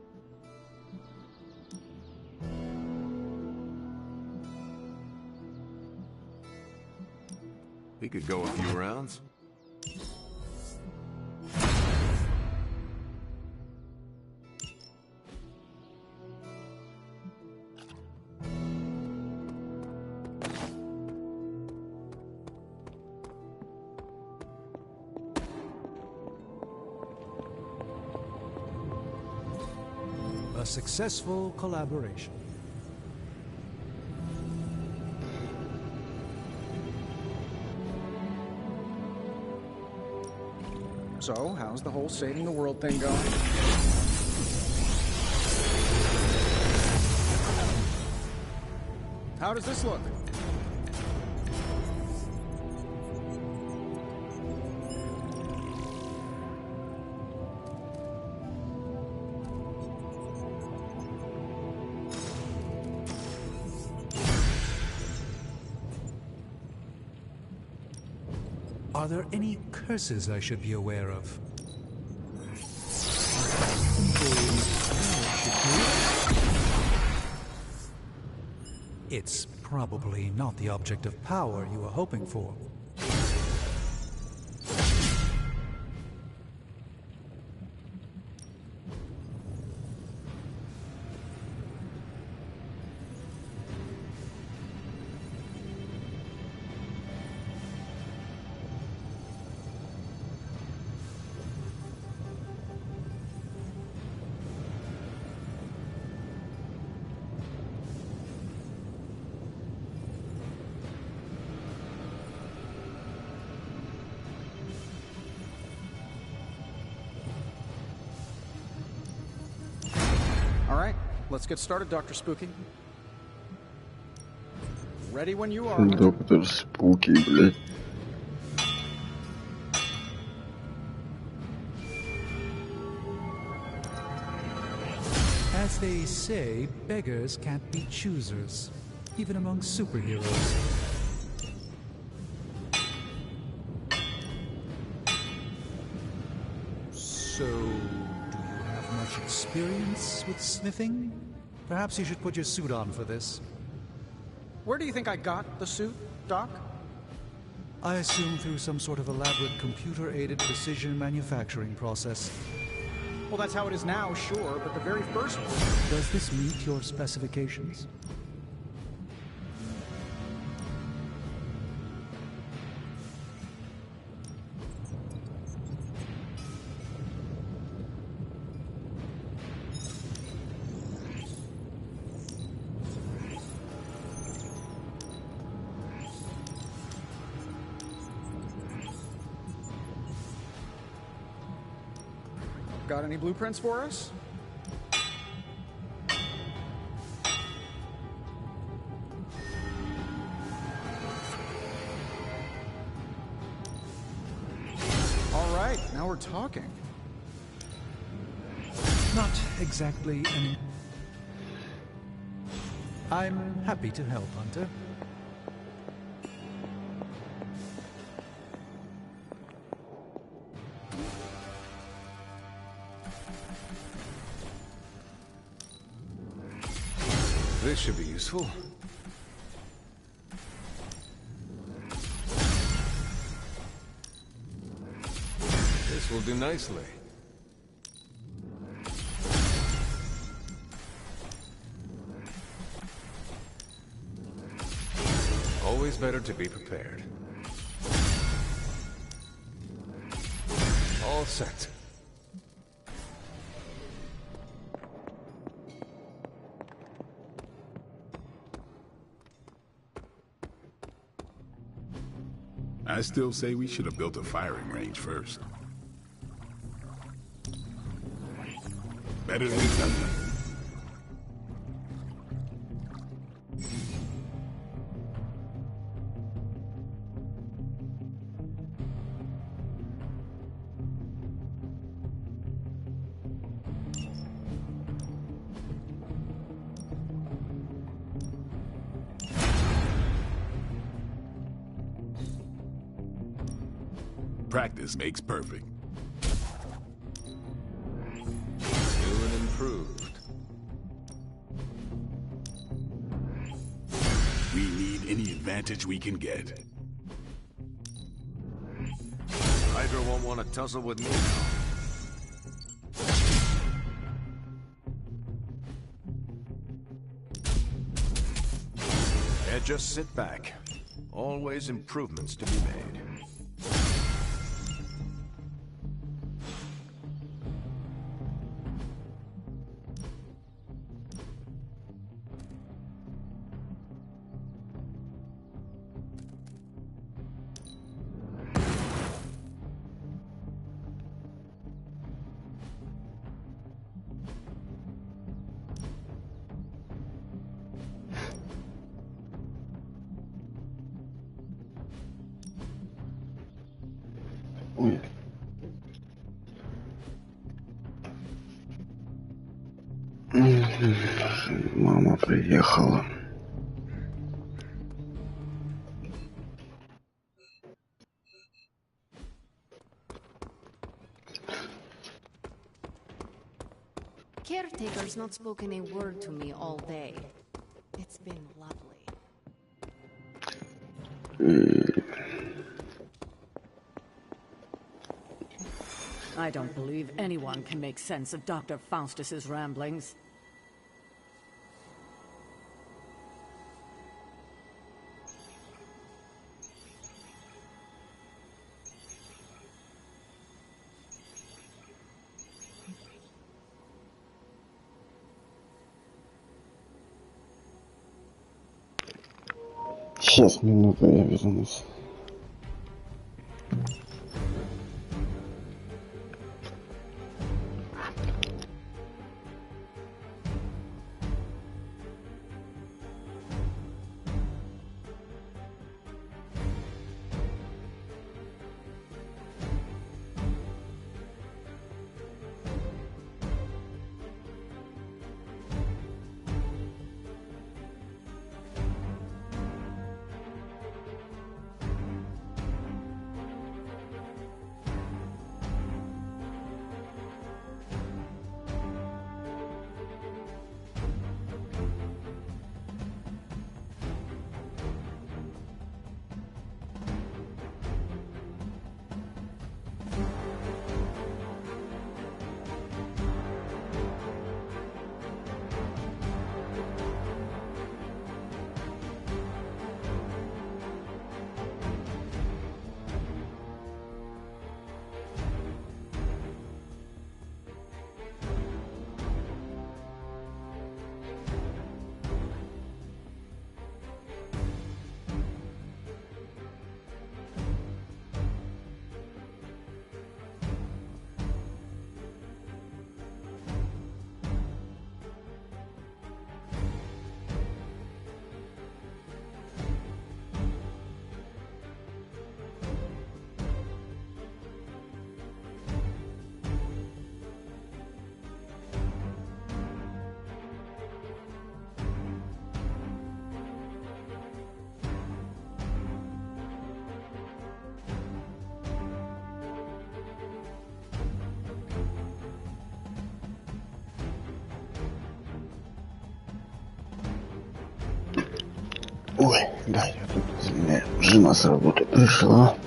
We could go a few rounds. a successful collaboration. So, how's the whole saving the world thing going? How does this look? Are there any curses I should be aware of? It's probably not the object of power you were hoping for. Alright, let's get started, Dr. Spooky. Ready when you are. Доктор Спуки, блядь. As they say, beggars can't be choosers, even among superheroes. So, do you have much experience with sniffing? Perhaps you should put your suit on for this. Where do you think I got the suit, Doc? I assume through some sort of elaborate computer-aided precision manufacturing process. Well, that's how it is now, sure, but the very first one... Does this meet your specifications? Got any blueprints for us? All right, now we're talking. Not exactly an... I'm happy to help, Hunter. This should be useful. This will do nicely. Always better to be prepared. All set. I still say we should have built a firing range first. Better than nothing. Practice makes perfect. New and improved. We need any advantage we can get. Hydra won't want to tussle with me now. Yeah, just sit back. Always improvements to be made. Ой. Мама приехала. Caretaker's not spoken a word to me all day. It's been lovely. I don't believe anyone can make sense of Dr. Faustus's ramblings. Сейчас, минуту, я вернусь. Ой, да, я тут, извиняюсь, жена с работы пришла.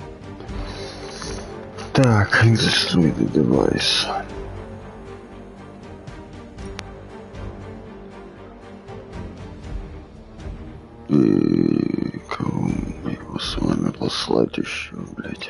Так, destroy the device. И кого его с вами послать еще, блядь?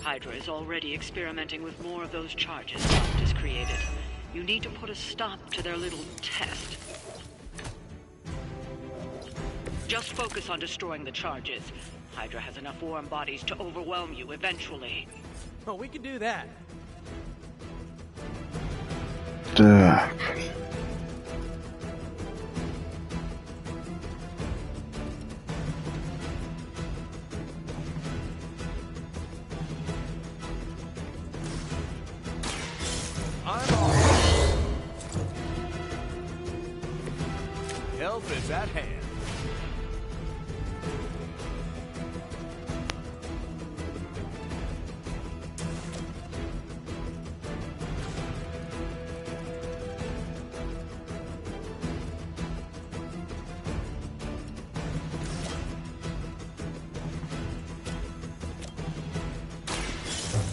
Hydra is already experimenting with more of those charges Faustus created. You need to put a stop to their little test. Just focus on destroying the charges. Hydra has enough warm bodies to overwhelm you eventually. Oh, we can do that. Так. Help is at hand.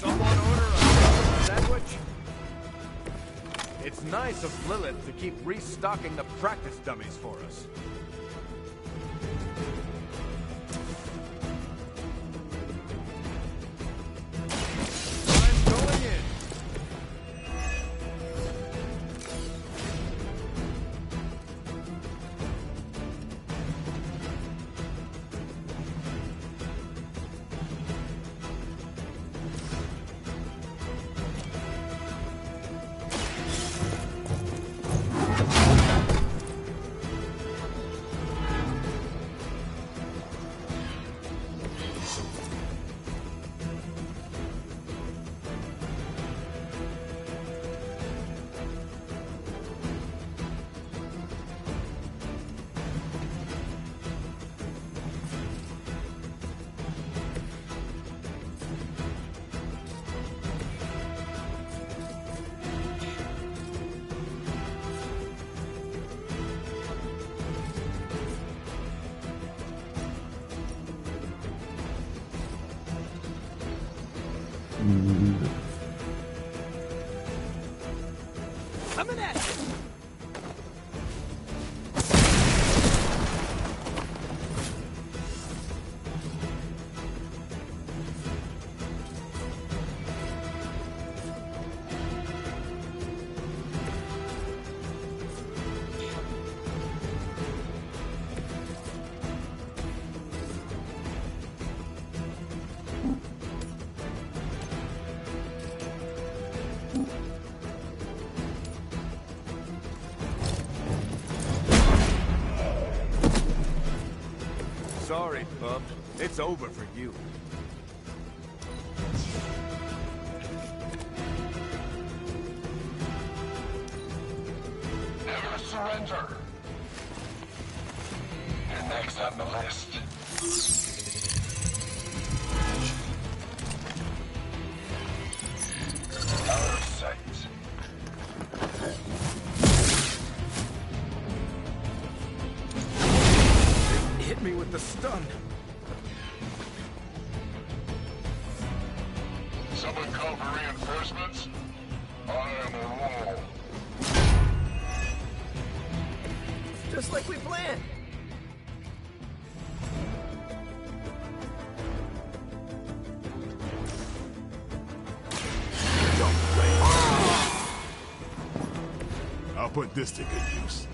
Someone order a sandwich? It's nice of Lilith to keep restocking the practice dummies for us. I'm going in. Coming at you! Sorry, pup. It's over for you. Never surrender. You're next on the list. Out of sight. Hit me with the stun. Someone call for reinforcements? I am a roll. Just like we planned. I'll put this to good use.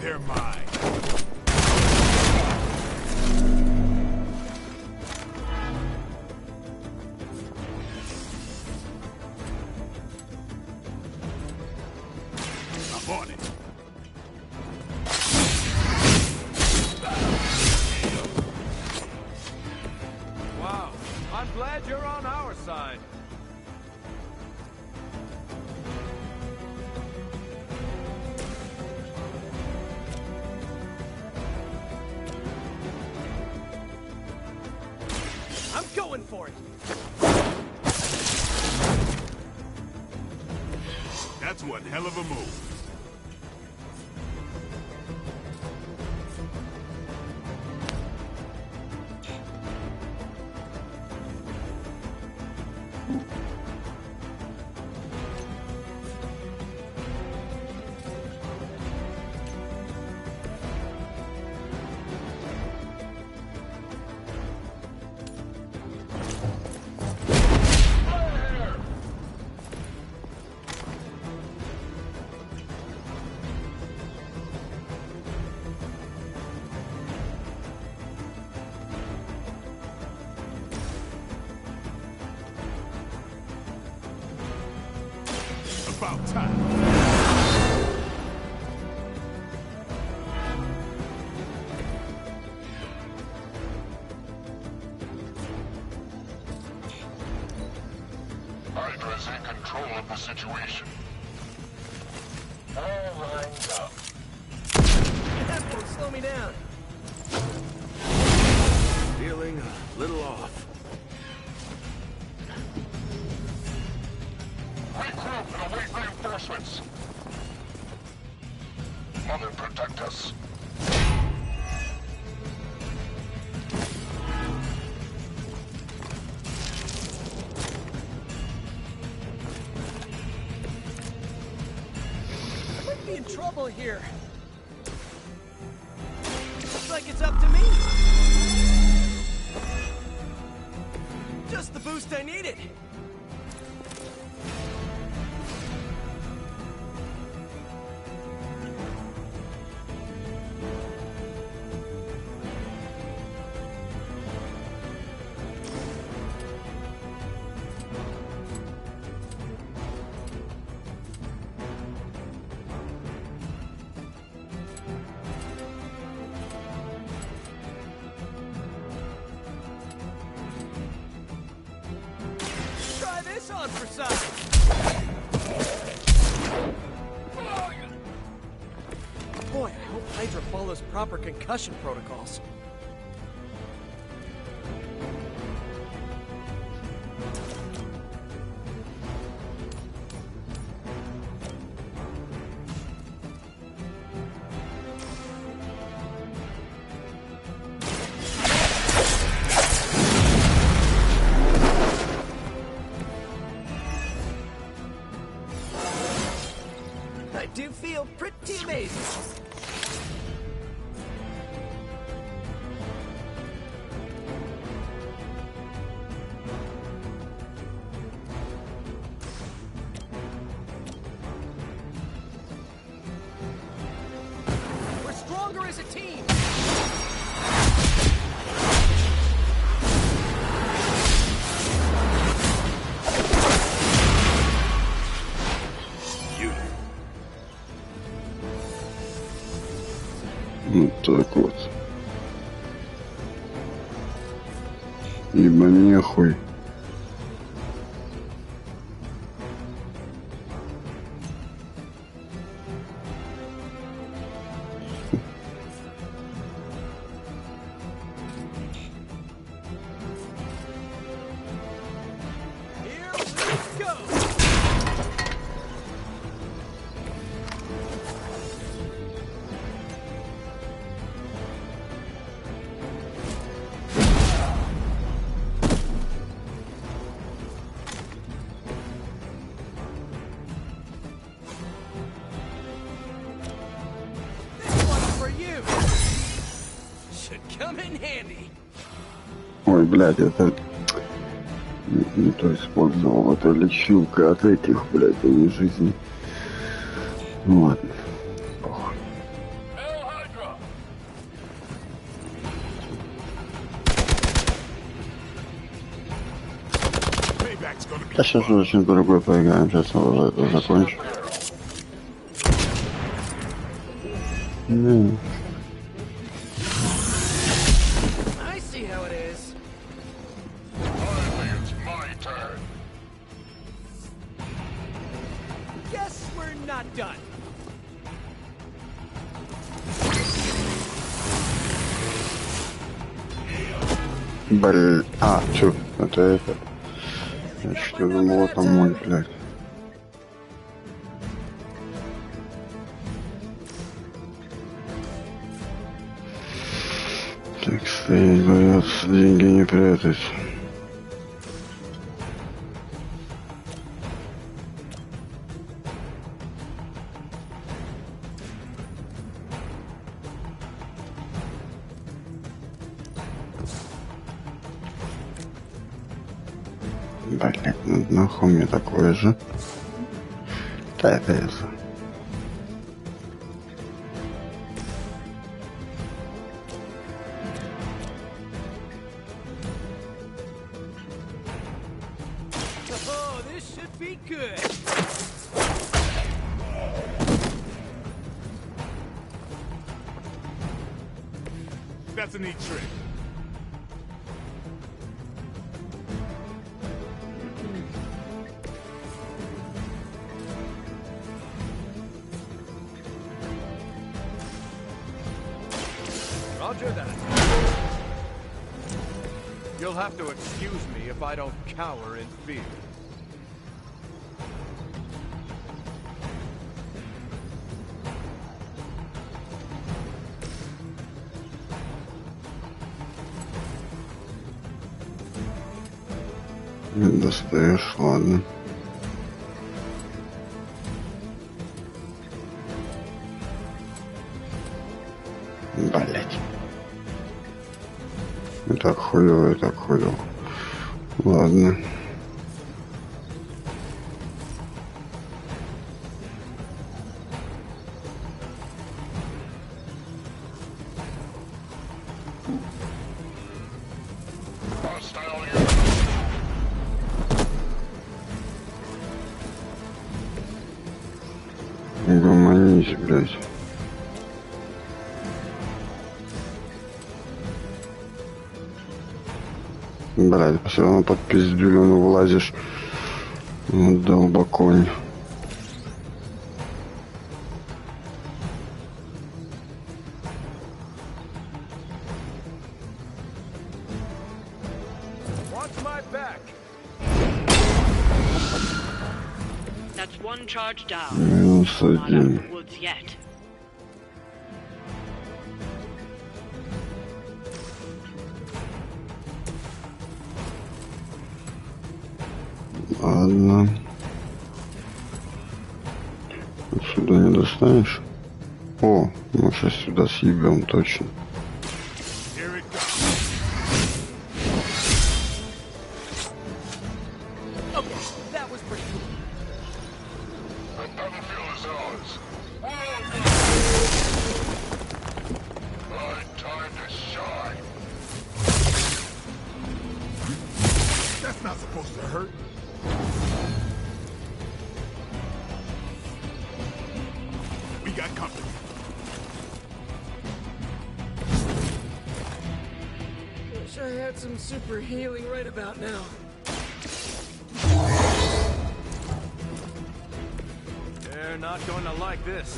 They're mine. I'm on it. Wow, I'm glad you're on our side. I'm going for it. That's one hell of a move. About time. Hydra's in control of the situation. All lined up. That won't slow me down. Feeling a little off. Regroup and await reinforcements. Mother, protect us. I might be in trouble here. Looks like it's up to me. Just the boost I needed. On for size. Boy, I hope Hydra follows proper concussion protocols. I do feel pretty amazing. We're stronger as a team. Вот так вот. Ибо нехуй. Ой, блядь, это не то использовал, это лечилка от этих, блядь, а не жизни. Ну ладно. Похуй. Да сейчас уже очень другой поиграем, сейчас уже это закончу. Блин, чё, это. Я что думал, это мой, блядь. Так стоять, боятся, деньги не прятать. Блять, ну нахуй мне такое же. Да, это я. Oh, this should be good. That's a neat trick. Roger that. You'll have to excuse me if I don't cower in fear. Достаешь, ладно. Блять. И так хуёво, и так хуёво. Ладно. Угомонись, блядь. Блядь, все равно под пиздюлину влазишь. Вот долбоконь. That's one charge down. Минус Not out of один. the woods yet. Ладно. Отсюда не достанешь? О, мы сейчас сюда съебем точно. That's not supposed to hurt. We got company. Wish I had some super healing right about now. They're not going to like this.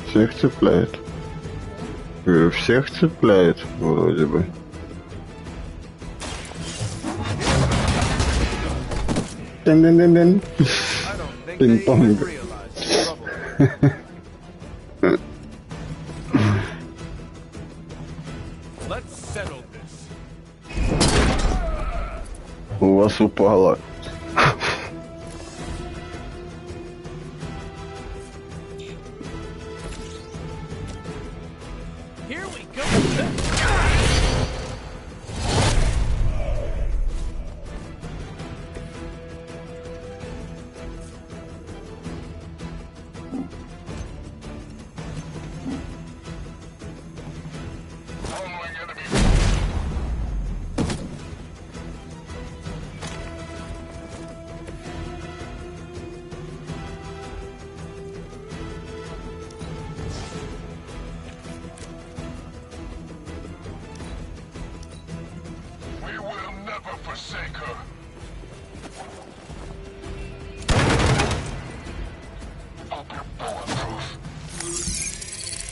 Всех цепляет. Говорю, всех цепляет, вроде бы. Дин-дин-дин-дин. Пинг-понг. У вас упало.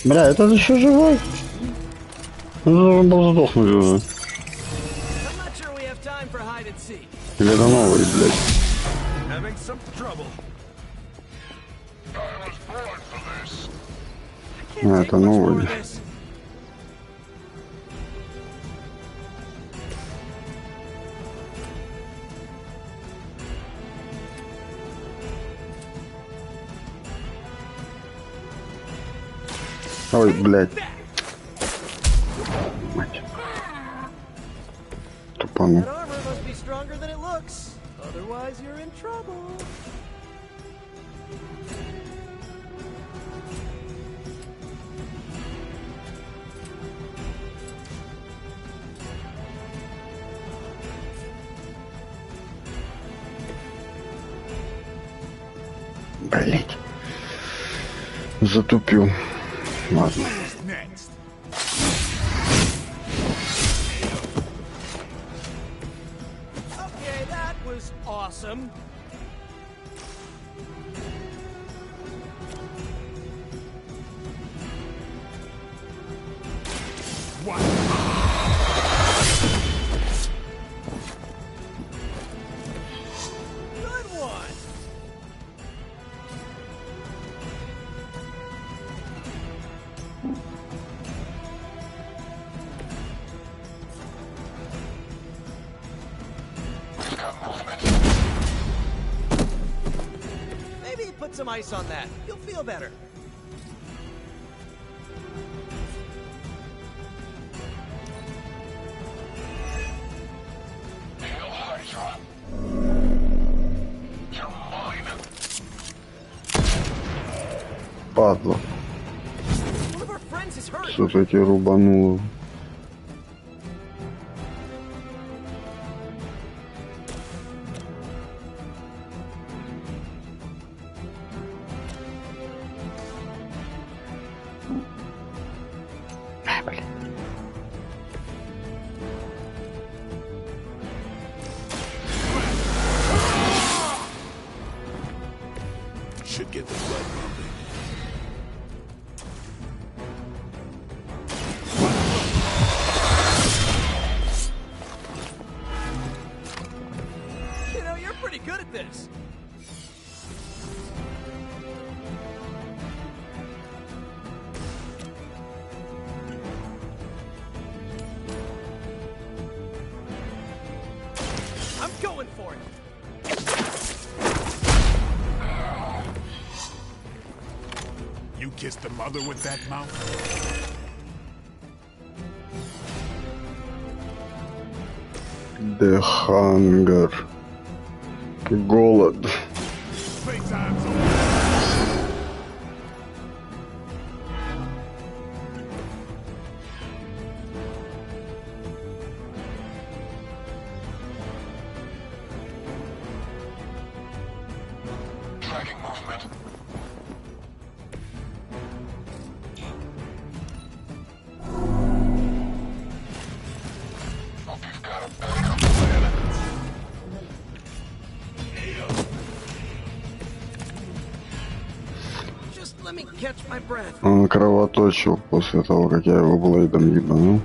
Бля, этот еще живой? Он должен был сдохнуть уже. Или это новый, блядь? А, это новый. Ой, блядь. Мать. Тупанул. Блять. Затупил. Ладно. Okay, that was awesome. What? Put some ice on that. You'll feel better. Hail Hydra. You're mine. Падла. One of our friends is hurt. Все-таки рубануло. Should get the blood pumping. You know, you're pretty good at this. I'm going for it. You kissed the mother with that mouth? The hunger. Голод. Playtime's over. Tracking movement. Hope you've got a backup plan. Just let me catch my breath. Он кровоточил после того, как я его блейдом ебанул.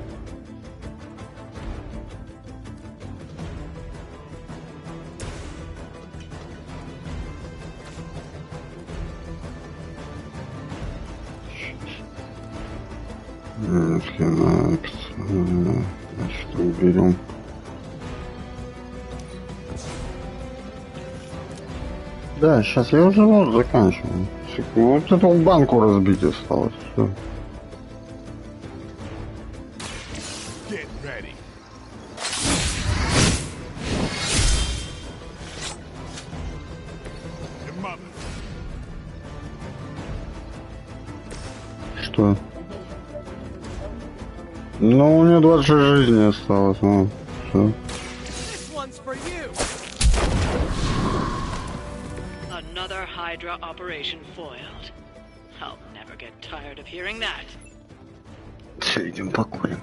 Значит, уберем. Да, сейчас я уже вот заканчиваю. Вот эту банку разбить осталось. Все. Get ready. Your mother. Что? Ну, у нее 26 жизней осталось, ну, все. This one's for you. Another Hydra operation foiled. I'll never get tired of hearing that. Все, идем покурим.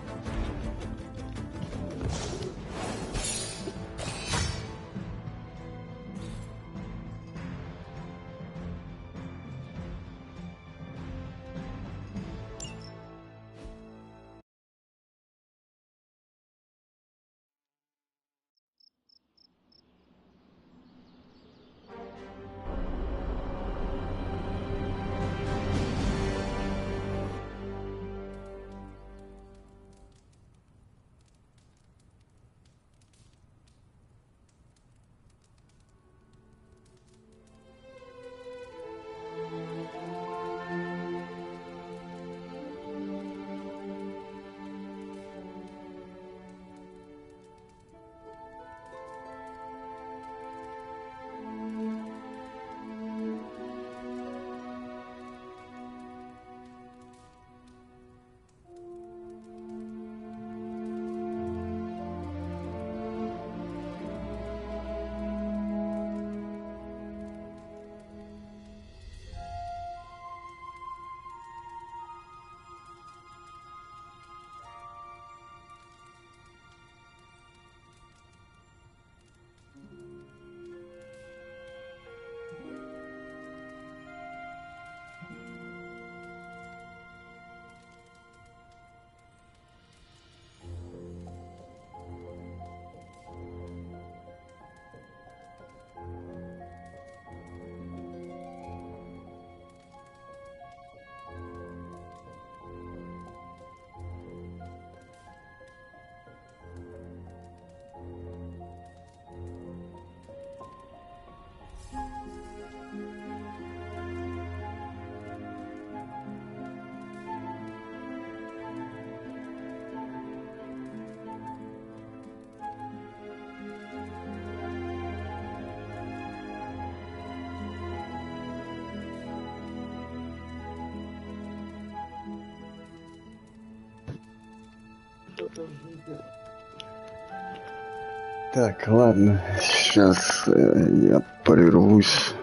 Так, ладно, сейчас я прервусь.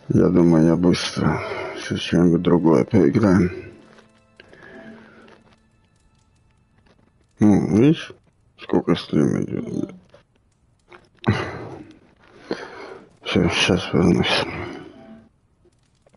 Я думаю, я быстро сейчас что-нибудь другое поиграем. Ну, видишь, сколько стрим идет. Все, сейчас вернусь.